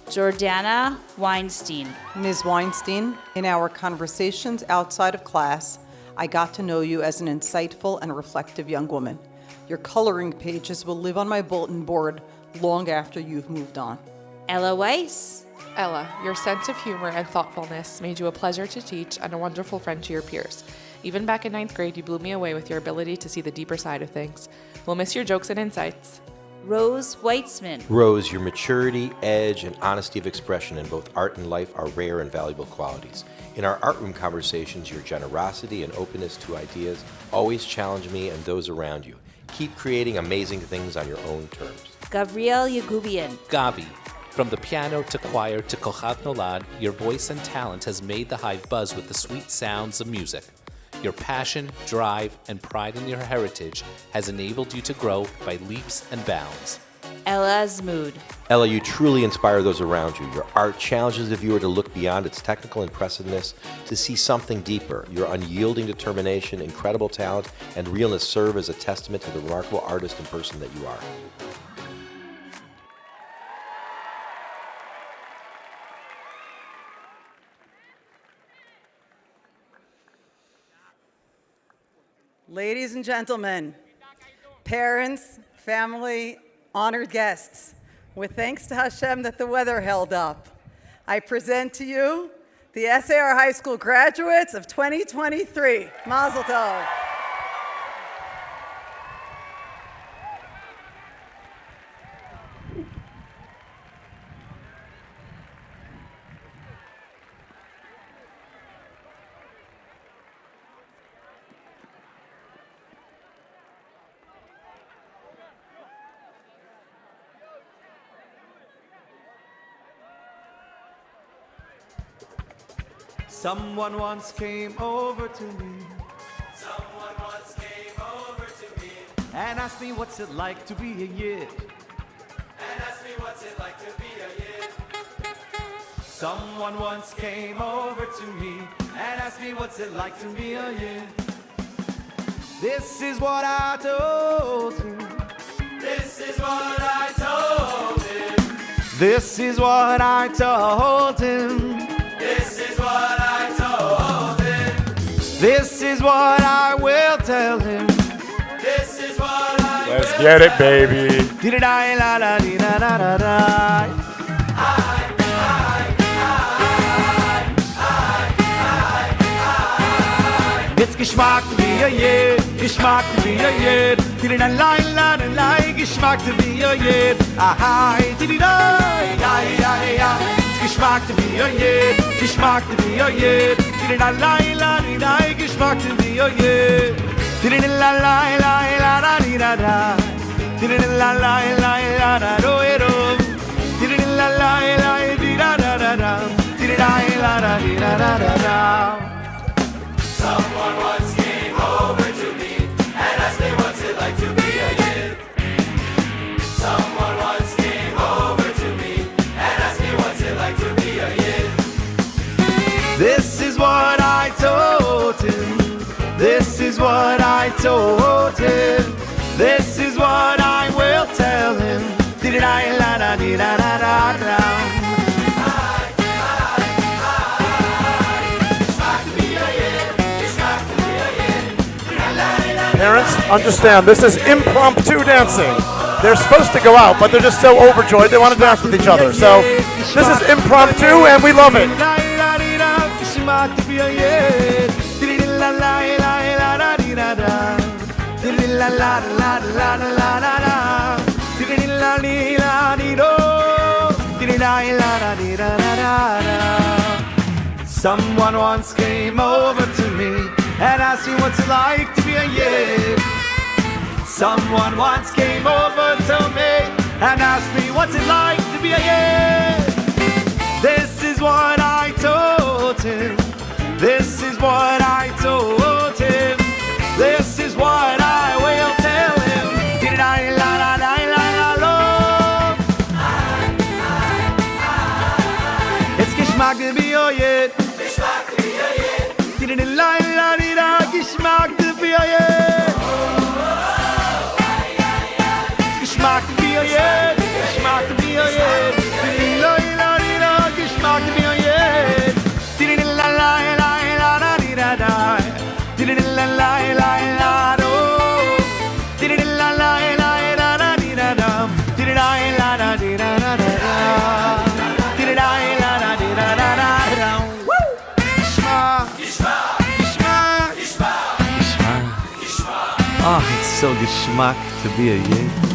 Jordana Weinstein. Ms. Weinstein, in our conversations outside of class, I got to know you as an insightful and reflective young woman. Your coloring pages will live on my bulletin board long after you've moved on. Ella Weiss. Ella, your sense of humor and thoughtfulness made you a pleasure to teach and a wonderful friend to your peers. Even back in 9th grade, you blew me away with your ability to see the deeper side of things. We'll miss your jokes and insights. Rose Weitzman. Rose, your maturity, edge, and honesty of expression in both art and life are rare and valuable qualities. In our art room conversations, your generosity and openness to ideas always challenge me and those around you. Keep creating amazing things on your own terms. Gabriel Yagubian. Gabi, from the piano to choir to Kochat Nolad, your voice and talent has made the Hive buzz with the sweet sounds of music. Your passion, drive, and pride in your heritage has enabled you to grow by leaps and bounds. Ella Zmood. Ella, you truly inspire those around you. Your art challenges the viewer to look beyond its technical impressiveness to see something deeper. Your unyielding determination, incredible talent, and realness serve as a testament to the remarkable artist and person that you are. Ladies and gentlemen, parents, family, honored guests, with thanks to Hashem that the weather held up, I present to you the SAR High School graduates of 2023. Mazel tov. Someone once came over to me. Someone once came over to me And asked me what's it like to be a yid. and asked me what's it like to be a yid. Someone once came over to me and asked me what's it like to be a yid. This is what I told him. This is what I told him. This is what I told him. This is what I told him. This is what I will tell him. This is what I Let's will get it, tell baby. Di-da-di, la-da-di-da-da-da-da. It's Geschmack to be a yid, Geschmack to be a yid. Di-da-la-la-la-la, Geschmack to be a yid. Ah-hi, di-di-da-ya-ya-ya. It's Geschmack to be a yid, Geschmack to be a yid. Di-da-la-la-la-la, Geschmack to be a yid. Di-da-la-la-la-la-la-da-di-da-da. Di-da-la-la-la-la-la-da-do-do. Di-da-la-la-la-la-di-da-da-da-da. Di-da-da-la-la-di-da-da-da-da. Someone once came over to me and asked me what's it like to be a yid. Someone once came over to me and asked me what's it like to be a yid. This is what I told him. This is what I told him. This is what I will tell him. Di-da-da-la-da-di-da-da-da-da. Parents, understand, this is impromptu dancing. They're supposed to go out, but they're just so overjoyed they want to dance with each other. So this is impromptu, and we love it. Someone once came over to me and asked me what's it like to be a yid. Someone once came over to me and asked me what's it like to be a yid. This is what I told him. This is what I told him. This is what I will tell him. It's Geschmack to be a yid. Geschmack to be a yid. Geschmack to be a yid. Geschmack to be a yid. Geschmack to be a yid. Geschmack to be a yid. Oh, it's so geschmack to be a yid.